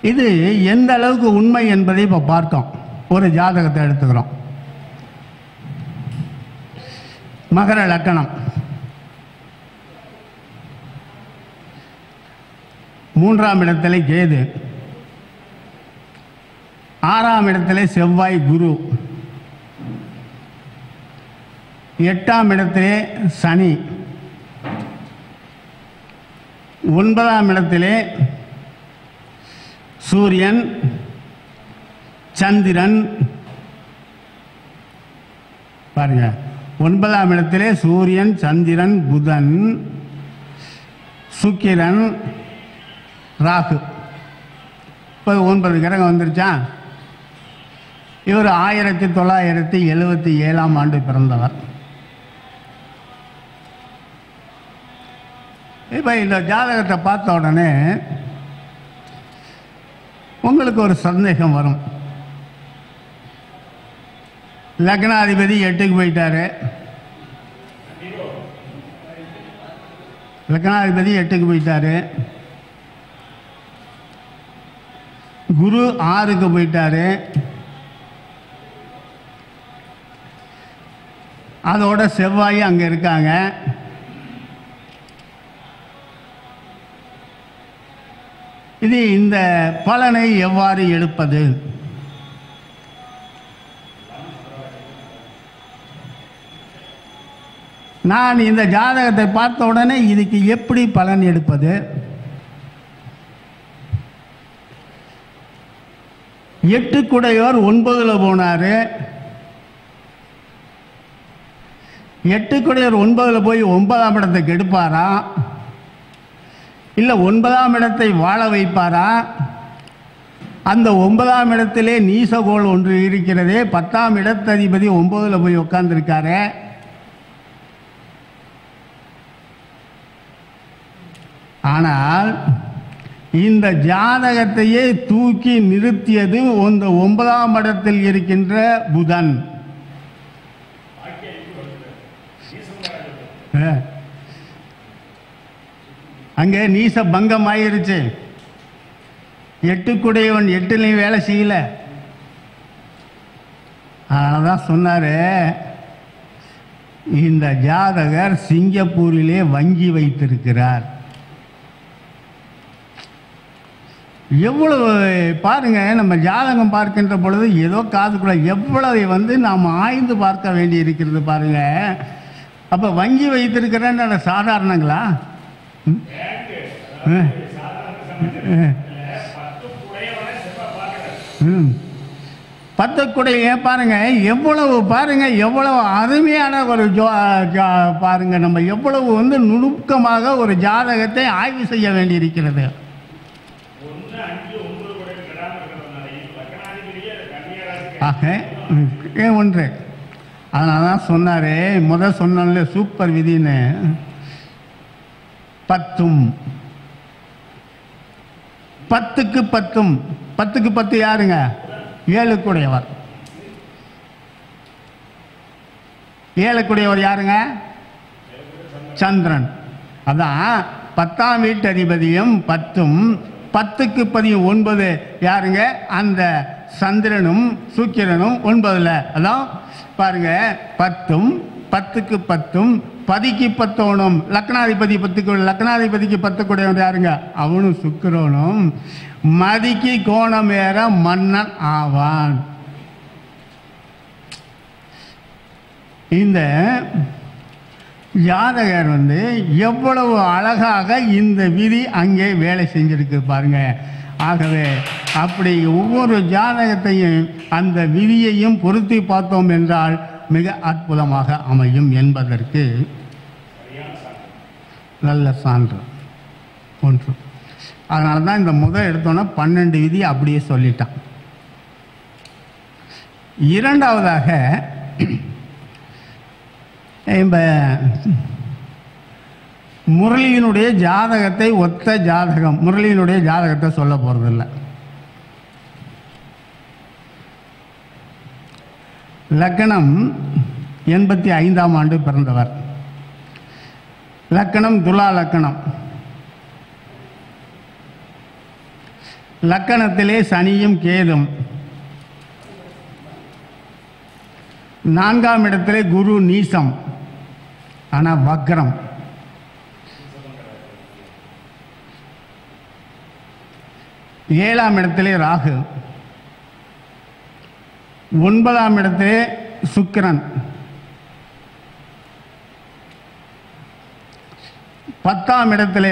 இது எந்த அளவுக்கு உண்மை என்பதை இப்போ பார்த்தோம். ஒரு ஜாதகத்தை எடுத்துக்கிறோம். மகர லக்கணம், 3ஆம் இடத்திலே கேது, 6ஆம் இடத்திலே செவ்வாய் குரு, 8ஆம் இடத்திலே சனி, 9ஆம் இடத்திலே சூரியன் சந்திரன். பாருங்க, 9ஆம் இடத்திலே சூரியன் சந்திரன் புதன் சுக்கிரன் ராகு. இப்போ 9 கிரகம் வந்துருச்சா. இவர் 1977ஆம் ஆண்டு பிறந்தவர். இப்போ இந்த ஜாதகத்தை பார்த்த உடனே உங்களுக்கு ஒரு சந்தேகம் வரும். லக்னாதிபதி 8க்கு போயிட்டாரு. லக்னாதிபதி 8க்கு போயிட்டாரு. குரு 6க்கு போயிட்டாரு. அதோட செவ்வாய் அங்கே இருக்காங்க. இது இந்த பலனை எவ்வாறு எடுப்பது? நான் இந்த ஜாதகத்தை பார்த்த உடனே இதுக்கு எப்படி பலன் எடுப்பது? 8 குடையோர் 9ல் போனார். 8 குடையோர் 9ல் போய் 9ஆம் இடத்துக்கு எடுப்பாரா, இல்லை 9ஆம் இடத்தை வாழ வைப்பாரா? அந்த 9ஆம் இடத்திலே நீசகோள் ஒன்று இருக்கிறதே, 10ஆம் இடத்ததிபதி 9ல் போய் உட்கார்ந்துருக்காரு. ஆனால் இந்த ஜாதகத்தையே தூக்கி நிறுத்தியது இந்த 9ஆம் இடத்தில் இருக்கின்ற புதன். அங்கே நீச பங்கம் ஆயிருச்சு. 8 குடையவன் 8லையும் வேலை செய்யல. அதனால்தான் சொன்னார், இந்த ஜாதகர் சிங்கப்பூரிலே வங்கி வைத்திருக்கிறார். எவ்வளவு பாருங்க, நம்ம ஜாதகம் பார்க்கின்ற பொழுது ஏதோ காதுக்குள்ள எவ்வளவு நாம் ஆய்ந்து பார்க்க வேண்டி இருக்கிறது பாருங்க. அப்போ வங்கி வைத்திருக்கிறேன்னு சாதாரணங்களா? 10 குடையை பாருங்க, எவ்வளவு பாருங்க, எவ்வளவு அருமையான ஒரு பாருங்க, நம்ம எவ்வளவு நுணுக்கமாக ஒரு ஜாதகத்தை ஆய்வு செய்ய வேண்டியிருக்கிறது. ஆக ஒன்று, அதனால தான் சொன்னாரு, சொன்ன சூப்பர் விதின்னு 10ம் 10க்கு 10ம் 10க்கு 10 யாருங்க? 7 கூடையவர். 7 கூடையவர் யாருங்க? சந்திரன். அதான் 10ஆம் வீட்டு அதிபதியும் 10ம் 10க்கு 9 யாருங்க? அந்த சந்திரனும் சுக்கிரனும் 9ல். அதான் பாருங்க, 10ம் 10க்கு 10ம் 10க்கு 10 லக்னாதிபதி 10க்கு லக்னாதிபதிக்கு 10 கூடையவர் யாருங்க? அவனும் சுக்கிரனும். மதிக்கு கோணம் ஏற மன்னன் ஆவான். இந்த ஜாதகர் எவ்வளவு அழகாக இந்த விதி அங்கே வேலை செஞ்சிருக்கு பாருங்க. ஆகவே அப்படி ஒவ்வொரு ஜாதகத்தையும் அந்த விதியையும் பொருத்தி பார்த்தோம் என்றால் மிக அற்புதமாக அமையும் என்பதற்கு நல்ல சான்று ஒன்று. அதனால தான் இந்த முதல் எடுத்தோன்னா 12 விதி அப்படியே சொல்லிட்டான். இரண்டாவதாக முரளியினுடைய ஜாதகத்தை ஒத்த ஜாதகம், முரளியினுடைய ஜாதகத்தை சொல்ல போறதில்லை. லக்னம் 85ஆம் ஆண்டு பிறந்தவர். லக்னம் துலா லக்னம். லக்கணத்திலே சனியும் கேதும். 4ஆம் இடத்திலே குரு நீசம், ஆனால் வக்ரம். 7ஆம் இடத்திலே ராகு. 9ஆம் இடத்திலே சுக்கிரன். 10ஆம் இடத்திலே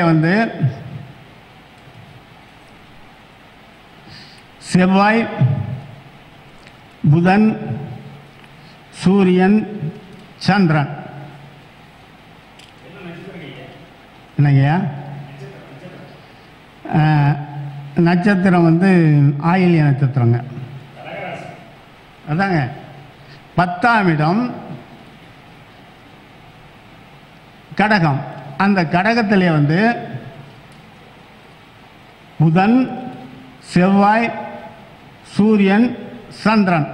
செவ்வாய், புதன், சூரியன், சந்திரன். என்னங்கய்யா? நட்சத்திரம் ஆயில்ய நட்சத்திரங்க. அதாங்க 10ஆம் இடம் கடகம். அந்த கடகத்திலே புதன், செவ்வாய், சூரியன், சந்திரன்,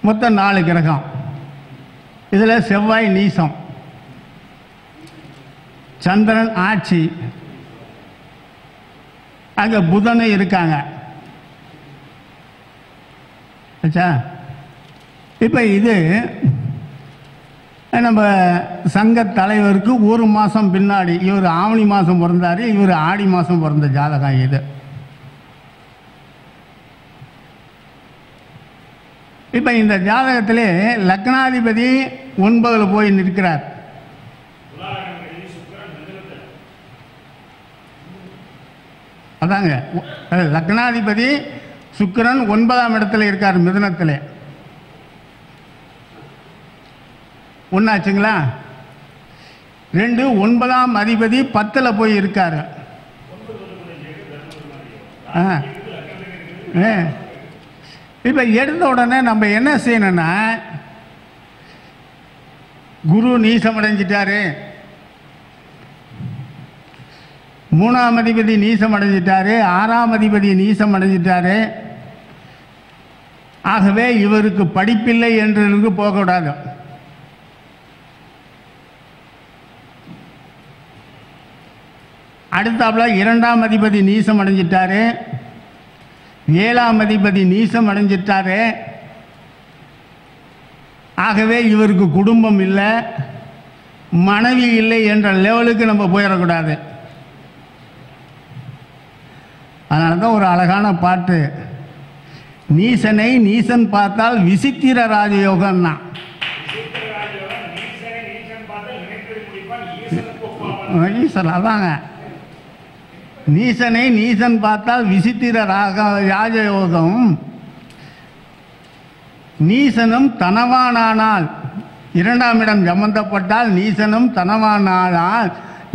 மொத்தம் 4 கிரகம். இதில் செவ்வாய் நீசம், சந்திரன் ஆட்சி, அங்கே புதனும் இருக்காங்க. இப்போ இது நம்ம சங்க தலைவருக்கு 1 மாதம் பின்னாடி, இவர் ஆவணி மாதம் பிறந்தார், இவர் ஆடி மாதம் பிறந்த ஜாதகம் இது. இப்போ இந்த ஜாதகத்திலே லக்னாதிபதி 9ல் போய் நிற்கிறார். அதாங்க லக்னாதிபதி சுக்கிரன் 9ஆம் இடத்துல இருக்கார், மிதுனத்தில். ஒன்றாச்சுங்களா? 2 9ஆம் அதிபதி 10ல் போய் இருக்கார். இப்போ எடுத்த உடனே நம்ம என்ன செய்யணும்னா, குரு நீசம் அடைஞ்சிட்டாரு, 3ஆம் அதிபதி நீசம் அடைஞ்சிட்டாரு, 6ஆம் அதிபதி நீசம் அடைஞ்சிட்டாரு. ஆகவே இவருக்கு படிப்பில்லை என்று போகக்கூடாது. அடுத்தாப்புல 2ஆம் அதிபதி நீசம் அடைஞ்சிட்டாரு, 7ஆம் அதிபதி நீசம் அடைஞ்சிட்டாரு. ஆகவே இவருக்கு குடும்பம் இல்லை, மனைவி இல்லை என்ற லெவலுக்கு நம்ம போயிடக்கூடாது. அதனால தான் ஒரு அழகான பாட்டு, நீசனை நீசன் பார்த்தால் விசித்திர ராஜயோகம்னா. ஈஸ்வரன் அதாங்க நீசனை நீசன் பார்த்தால் விசித்திர ராஜயோகம். நீசனும் தனவானானால், இரண்டாம் இடம் சம்பந்தப்பட்டால் நீசனும் தனவானானால்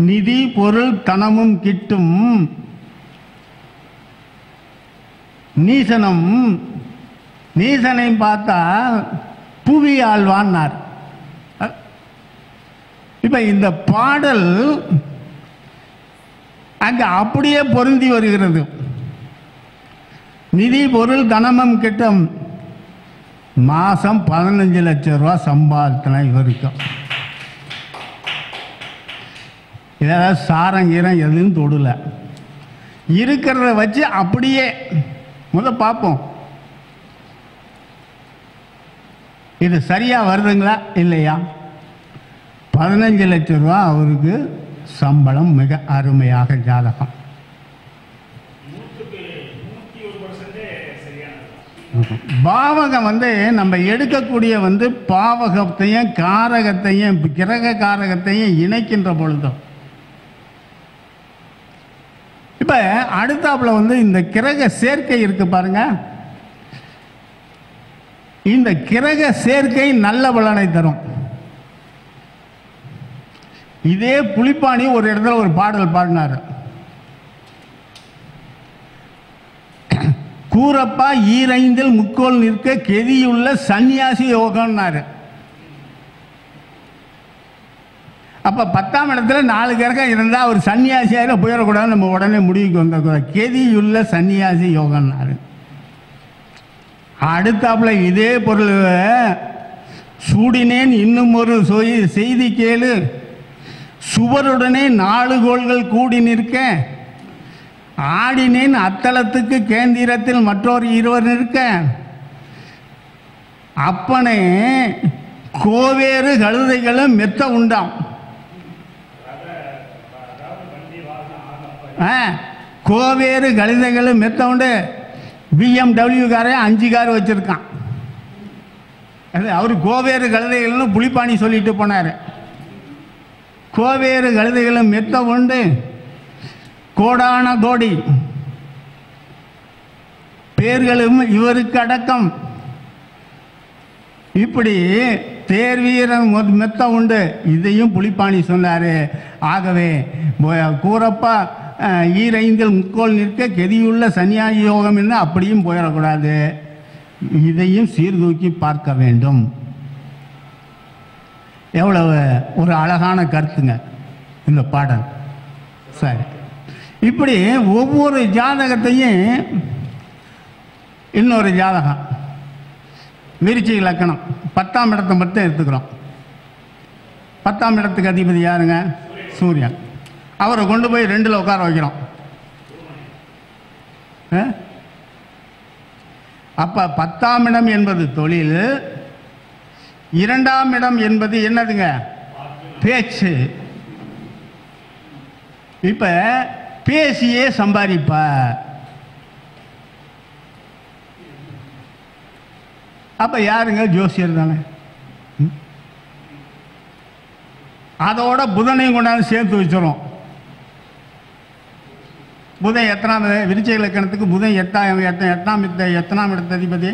நிதி பொருள் தனமும் கிட்டும். நீசனை பார்த்தா புவி ஆழ்வான்னார். இப்ப இந்த பாடல் அங்க அப்படியே பொருந்தி வருகிறது. நிதி பொருள் தனமும் கிட்டும். மாசம் 15 லட்சம் ரூபா சம்பாதித்தன இவருக்கும். ஏதாவது சாரங்கீரம் எதுவும் தொடல. இருக்கிறத வச்சு அப்படியே பார்ப்போம், இது சரியா வருதுங்களா இல்லையா. 15 லட்சம் ரூபா அவருக்கு சம்பளம். மிக அருமையாக ஜாதகம். பாவகம் நம்ம எடுக்கக்கூடிய பாவகத்தையும் காரகத்தையும் கிரக காரகத்தையும் இணைக்கின்ற பொழுதும் இப்ப அடுத்தாப்புல இந்த கிரக சேர்க்கை இருக்கு பாருங்க. இந்த கிரக சேர்க்கை நல்ல பலனை தரும். இதே புலிப்பாணி ஒரு இடத்துல ஒரு பாடல் பாடினார். கூரப்பா ஈரைந்தில் முக்கோள் நிற்க கெதியுள்ள சன்னியாசி யோகம்னாரு. அப்ப 10ஆம் இடத்துல 4 கிரகம் இருந்தா ஒரு சன்னியாசியாயிரம் போயிடக்கூடாது. நம்ம உடனே முடிவுக்கு வந்த கெதியுள்ள சன்னியாசி யோகம்னாரு. அடுத்தாப்புல இதே பொருள் சூடினேன் இன்னும் ஒரு செய்தி கேளு, சுவருடனே 4 கோள்கள் கூடி நிற்க, ஆடினேன் அத்தலத்துக்கு கேந்திரத்தில் மற்றொரு 2 நிற்க, அப்பனே கோவேறு கழுதைகளும் மெத்த உண்டாம். கோவேறு கழுதைகளும் மெத்த உண்டு. BMW காரே 5 கார் வச்சிருக்கான். அவரு கோவேறு கழுதைகள்னு புலிப்பாணி சொல்லிட்டு போனாரு. கோவேறு கழுதைகளும் மெத்த உண்டு, கோடான கோடி பேர்களும் இவருக்கு அடக்கம். இப்படி தேர்வீரன் மெத்த உண்டு. இதையும் புலிப்பாணி சொன்னாரு. ஆகவே கூறப்பா ஈரைந்தில் முக்கோள் நிற்க கெதியுள்ள சன்னியாசி யோகம் என்று அப்படியும் போயிடக்கூடாது. இதையும் சீர்தூக்கி பார்க்க வேண்டும். எவ்வளவு ஒரு அழகான கருத்துங்க இந்த பாடல். சரி, இப்படி ஒவ்வொரு ஜாதகத்தையும் இன்னொரு ஜாதகம் விருச்சிக லக்கணம் 10ஆம் இடத்தை மட்டும் எடுத்துக்கிறோம். 10ஆம் இடத்துக்கு அதிபதி யாருங்க? சூரியன். அவரை கொண்டு போய் 2ல் உட்கார வைக்கிறோம். அப்ப 10ஆம் இடம் என்பது தொழில், 2ஆம் இடம் என்பது என்னதுங்க? பேச்சு. இப்ப பேசியே சம்பாதிப்பார். அப்ப யாருங்க? ஜோசியர் தானே. அதோட புதனையும் கொண்டாந்து சேர்த்து வச்சிடும். புதன் எத்தனாம் விருச்சிக லக்கணத்துக்கு புதன் எத்தனாம் இடத்த அதிபதி?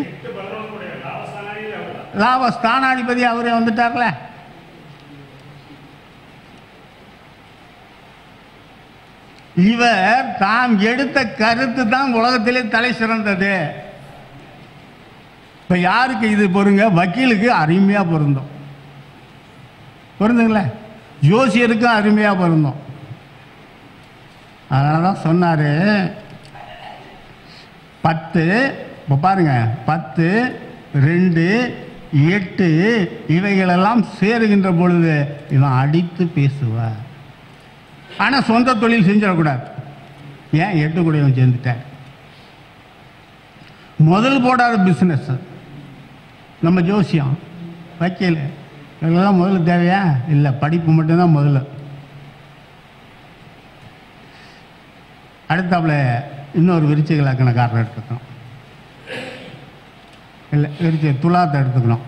லாபஸ்தானாதிபதி அவரே வந்துட்டார்ல. இவர் தாம் எடுத்த கருத்து தான் உலகத்திலே தலை சிறந்தது. இப்ப யாருக்கு இது பொருங்க? வக்கீலுக்கு அருமையா பொருந்தும். பொருந்துங்களே. ஜோசியருக்கு அருமையா பொருந்தும். அதனாலதான் சொன்னாரு 10 இப்போ பாருங்க 10, 2, 8 இவைகளெல்லாம் சேருகின்ற பொழுது இவன் அடித்து பேசுவார். ஆனால் சொந்த தொழில் செஞ்சிடக்கூடாது. ஏன்? 8 கூடவன் சேர்ந்துட்டார். முதல் போடாத பிஸ்னஸ் நம்ம ஜோசியம் வக்கீல் இதெல்லாம் முதல்ல தேவையா? இல்லை, படிப்பு மட்டும்தான் முதல்ல. அடுத்தாப்புல இன்னொரு விருச்சிக லக்கணக்காரர் எடுத்துக்கணும். இல்லை, துலாத்தை எடுத்துக்கணும்.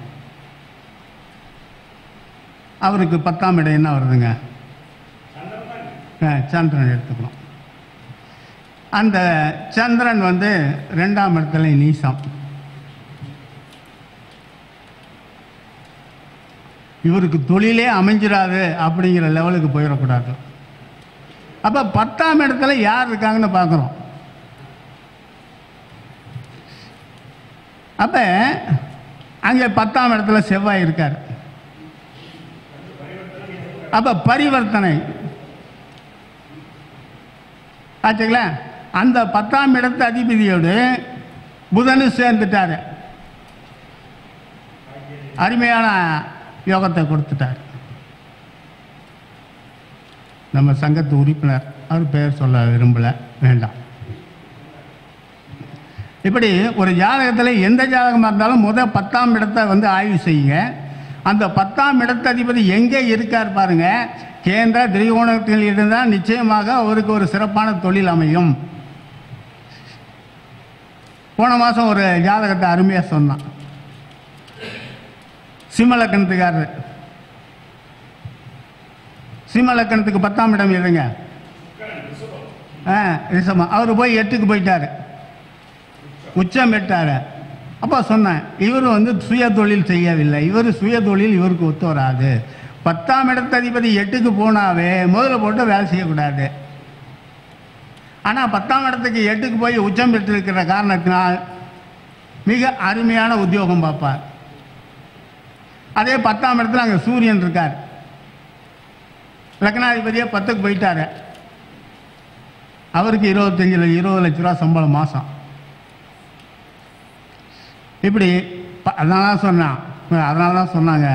அவருக்கு 10ஆம் இடம் என்ன வருதுங்க? சந்திரன் எடுத்துக்கணும். அந்த சந்திரன் வந்து 2ஆம் இடத்துல நீசம். இவருக்கு தொழிலே அமைஞ்சிடாது அப்படிங்கிற லெவலுக்கு போயிடக்கூடாது. அப்போ 10ஆம் இடத்துல யார் இருக்காங்கன்னு பார்க்குறோம். அப்போ அங்கே 10ஆம் இடத்துல செவ்வாய் இருக்கார். அப்போ பரிவர்த்தனை ஆச்சுங்களா. அந்த 10ஆம் இடத்து அதிபதியோடு புதனு சேர்ந்துட்டார், அருமையான யோகத்தை கொடுத்துட்டார். நம்ம சங்கத்து உறுப்பினர், அவர் பெயர் சொல்ல விரும்பல, வேண்டாம். இப்படி ஒரு ஜாதகத்தில் எந்த ஜாதகமாக இருந்தாலும் முதல் 10ஆம் இடத்தை வந்து ஆய்வு செய்யுங்க. அந்த 10ஆம் இடத்து அதிபதி எங்கே இருக்கார் பாருங்க. கேந்திர திரிகோணத்தில் இருந்தால் நிச்சயமாக அவருக்கு ஒரு சிறப்பான தொழில் அமையும். போன மாதம் ஒரு ஜாதகத்தை அருமையாக சொன்னான். சிம்மலக்கணத்துக்காரர், சிம்மலக்கணத்துக்கு 10ஆம் இடம் எதுங்க? ரிஷபம். அவர் போய் 8க்கு போயிட்டார், உச்சம் பெற்றார். அப்போ சொன்னேன், இவர் வந்து சுய தொழில் செய்யவில்லை, இவர் சுய தொழில் இவருக்கு ஒத்து வராது. 10ஆம் இடத்து அதிபதி 8க்கு போனாவே முதல்ல போட்டு வேலை செய்யக்கூடாது. ஆனால் 10ஆம் இடத்துக்கு 8க்கு போய் உச்சம் பெற்றிருக்கிற காரணத்தினால் மிக அருமையான உத்தியோகம் பார்ப்பார். அதே 10ஆம் இடத்துல அங்கே சூரியன் இருக்கார், லக்னாதிபதியே 10க்கு போயிட்டார். அவருக்கு 20 லட்ச ரூபா சம்பளம் மாதம். இப்படி அதனால தான் சொன்னாங்க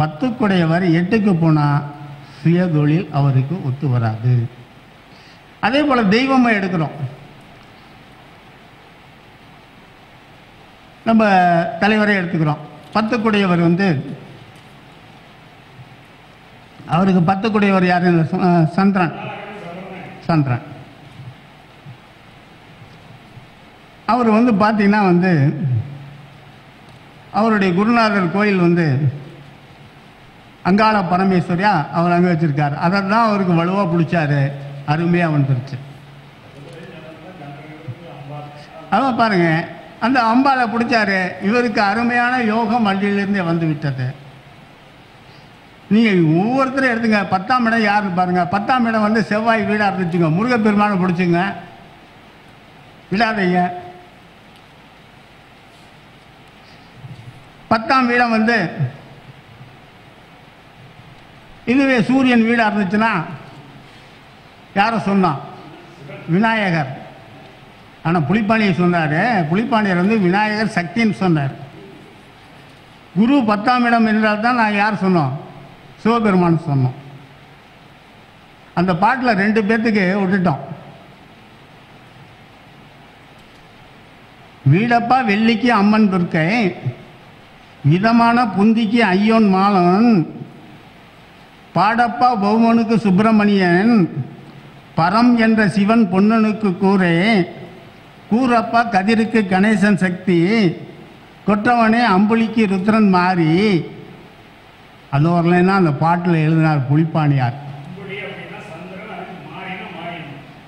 10க்குடையவர் 8க்கு போனால் சுய தொழில் அவருக்கு ஒத்து வராது. அதே போல் தெய்வமாக எடுக்கிறோம். நம்ம தலைவரை எடுத்துக்கிறோம். 10க்குடையவர் வந்து அவருக்கு 10க்குடையவர் யார்? சந்திரன். அவர் வந்து பார்த்தீங்கன்னா வந்து அவருடைய குருநாதர் கோயில் வந்து அங்காள பரமேஸ்வரியா அவர் அங்கே வச்சிருக்காரு. அதை தான் அவருக்கு வலுவாக பிடிச்சாரு, அருமையாக வந்துருச்சு. அதான் பாருங்க, அந்த அம்பாலை பிடிச்சாரு, இவருக்கு அருமையான யோகம் வண்டியிலிருந்தே வந்து விட்டது. நீங்கள் ஒவ்வொருத்தரும் எடுத்துங்க. 10ஆம் இடம் யாருன்னு பாருங்க. 10ஆம் இடம் வந்து செவ்வாய் வீடாக இருந்துச்சுங்க. முருகப்பெருமானை பிடிச்சுங்க, விடாதீங்க. 10ஆம் வீடம் வந்து இதுவே சூரியன் வீடாக இருந்துச்சுன்னா யாரை சொன்னான்? விநாயகர். ஆனால் புலிப்பாணியை சொன்னார். புலிப்பாணியர் வந்து விநாயகர் சக்தின்னு சொன்னார். குரு 10ஆம் இடம் என்றால் தான் நான் யார் சொன்னோம்? சிவபெருமான் சொன்னோம். அந்த பாட்டில் 2 பேர்த்துக்கு விட்டுட்டோம். வீடப்பா வெள்ளிக்கு அம்மன் துர்க்கை, மிதமான புந்திக்கு ஐயோன் மாலன், பாடப்பா பௌமனுக்கு சுப்பிரமணியன், பரம் என்ற சிவன் பொன்னனுக்கு கூரே, கூரப்பா கதிருக்கு கணேசன் சக்தி, கொற்றவனே அம்புலிக்கு ருத்ரன் மாறி. அது வரலைன்னா அந்த பாட்டில் எழுதினார் புலிப்பாணியார்.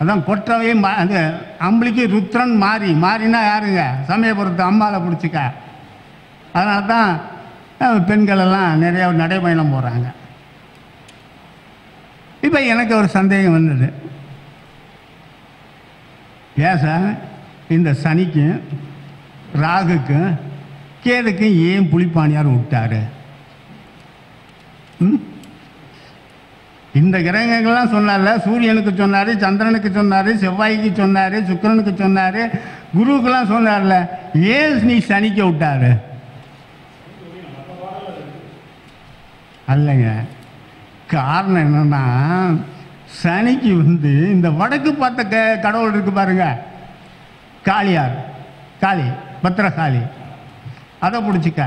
அதான் கொற்றவை அந்த அம்புலிக்கு ருத்ரன் மாறி. மாறினா யாருங்க? சமயபுரத்து அம்பாவை பிடிச்சிக்க. அதனால தான் பெண்கள் எல்லாம் நிறைய நடைபயணம் போகிறாங்க. இப்போ எனக்கு ஒரு சந்தேகம் வந்தது, ஏன் சார் இந்த சனிக்கும் ராகுக்கும் கேதுக்கும் ஏன் புலிப்பாணியார் விட்டாரு? இந்த கிரகங்கள்லாம் சொன்னார்ல, சூரியனுக்கு சொன்னார், சந்திரனுக்கு சொன்னார், செவ்வாய்க்கு சொன்னார், சுக்கிரனுக்கு சொன்னார், குருவுக்கெல்லாம் சொன்னார்ல, ஏன் நீ சனிக்க விட்டாரு? அல்லங்க, காரணம் என்னன்னா சனிக்கு வந்து இந்த வடக்கு பார்த்த கடவுள் இருக்கு பாருங்க, காளியார், காளி, பத்திரகாளி, அதை பிடிச்சிக்க,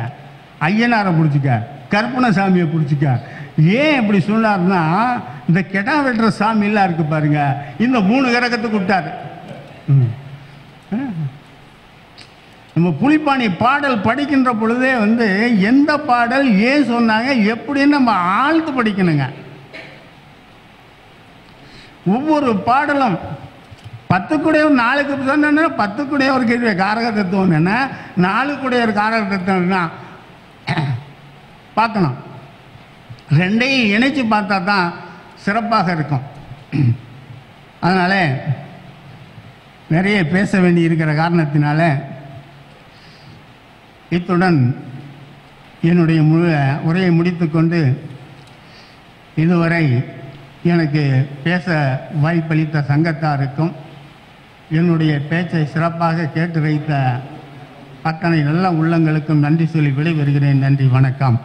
ஐயனாரை பிடிச்சிக்க, கற்பனசாமியை பிடிச்சிக்க. ஏன் இப்படி சொன்னார்னா, இந்த கெடா வெட்டுற சாமியெல்லாம் இருக்கு பாருங்க, இந்த 3 கிரகத்துக்கு விட்டார். நம்ம புலிப்பாணி பாடல் படிக்கின்ற பொழுதே வந்து எந்த பாடல் ஏன் சொன்னாங்க எப்படின்னு நம்ம ஆழ்ந்து படிக்கணுங்க. ஒவ்வொரு பாடலும் 10 கூடையவர் 4க்கு சொன்னா 10 கூடையவர் கேள்வி காரக தத்துவம் என்ன, 4 கூடையவர் காரக தத்துவம் என்ன பார்க்கணும். ரெண்டையும் இணைச்சு பார்த்தா தான் சிறப்பாக இருக்கும். அதனால் நிறைய பேச வேண்டி இருக்கிற காரணத்தினால இத்துடன் என்னுடைய உரையை முடித்துக்கொண்டு, இதுவரை எனக்கு பேச வாய்ப்பளித்த சங்கத்தாருக்கும் என்னுடைய பேச்சை சிறப்பாக கேட்டு வைத்த அத்தனை நல்ல உள்ளங்களுக்கும் நன்றி சொல்லி விடைபெறுகிறேன். நன்றி, வணக்கம்.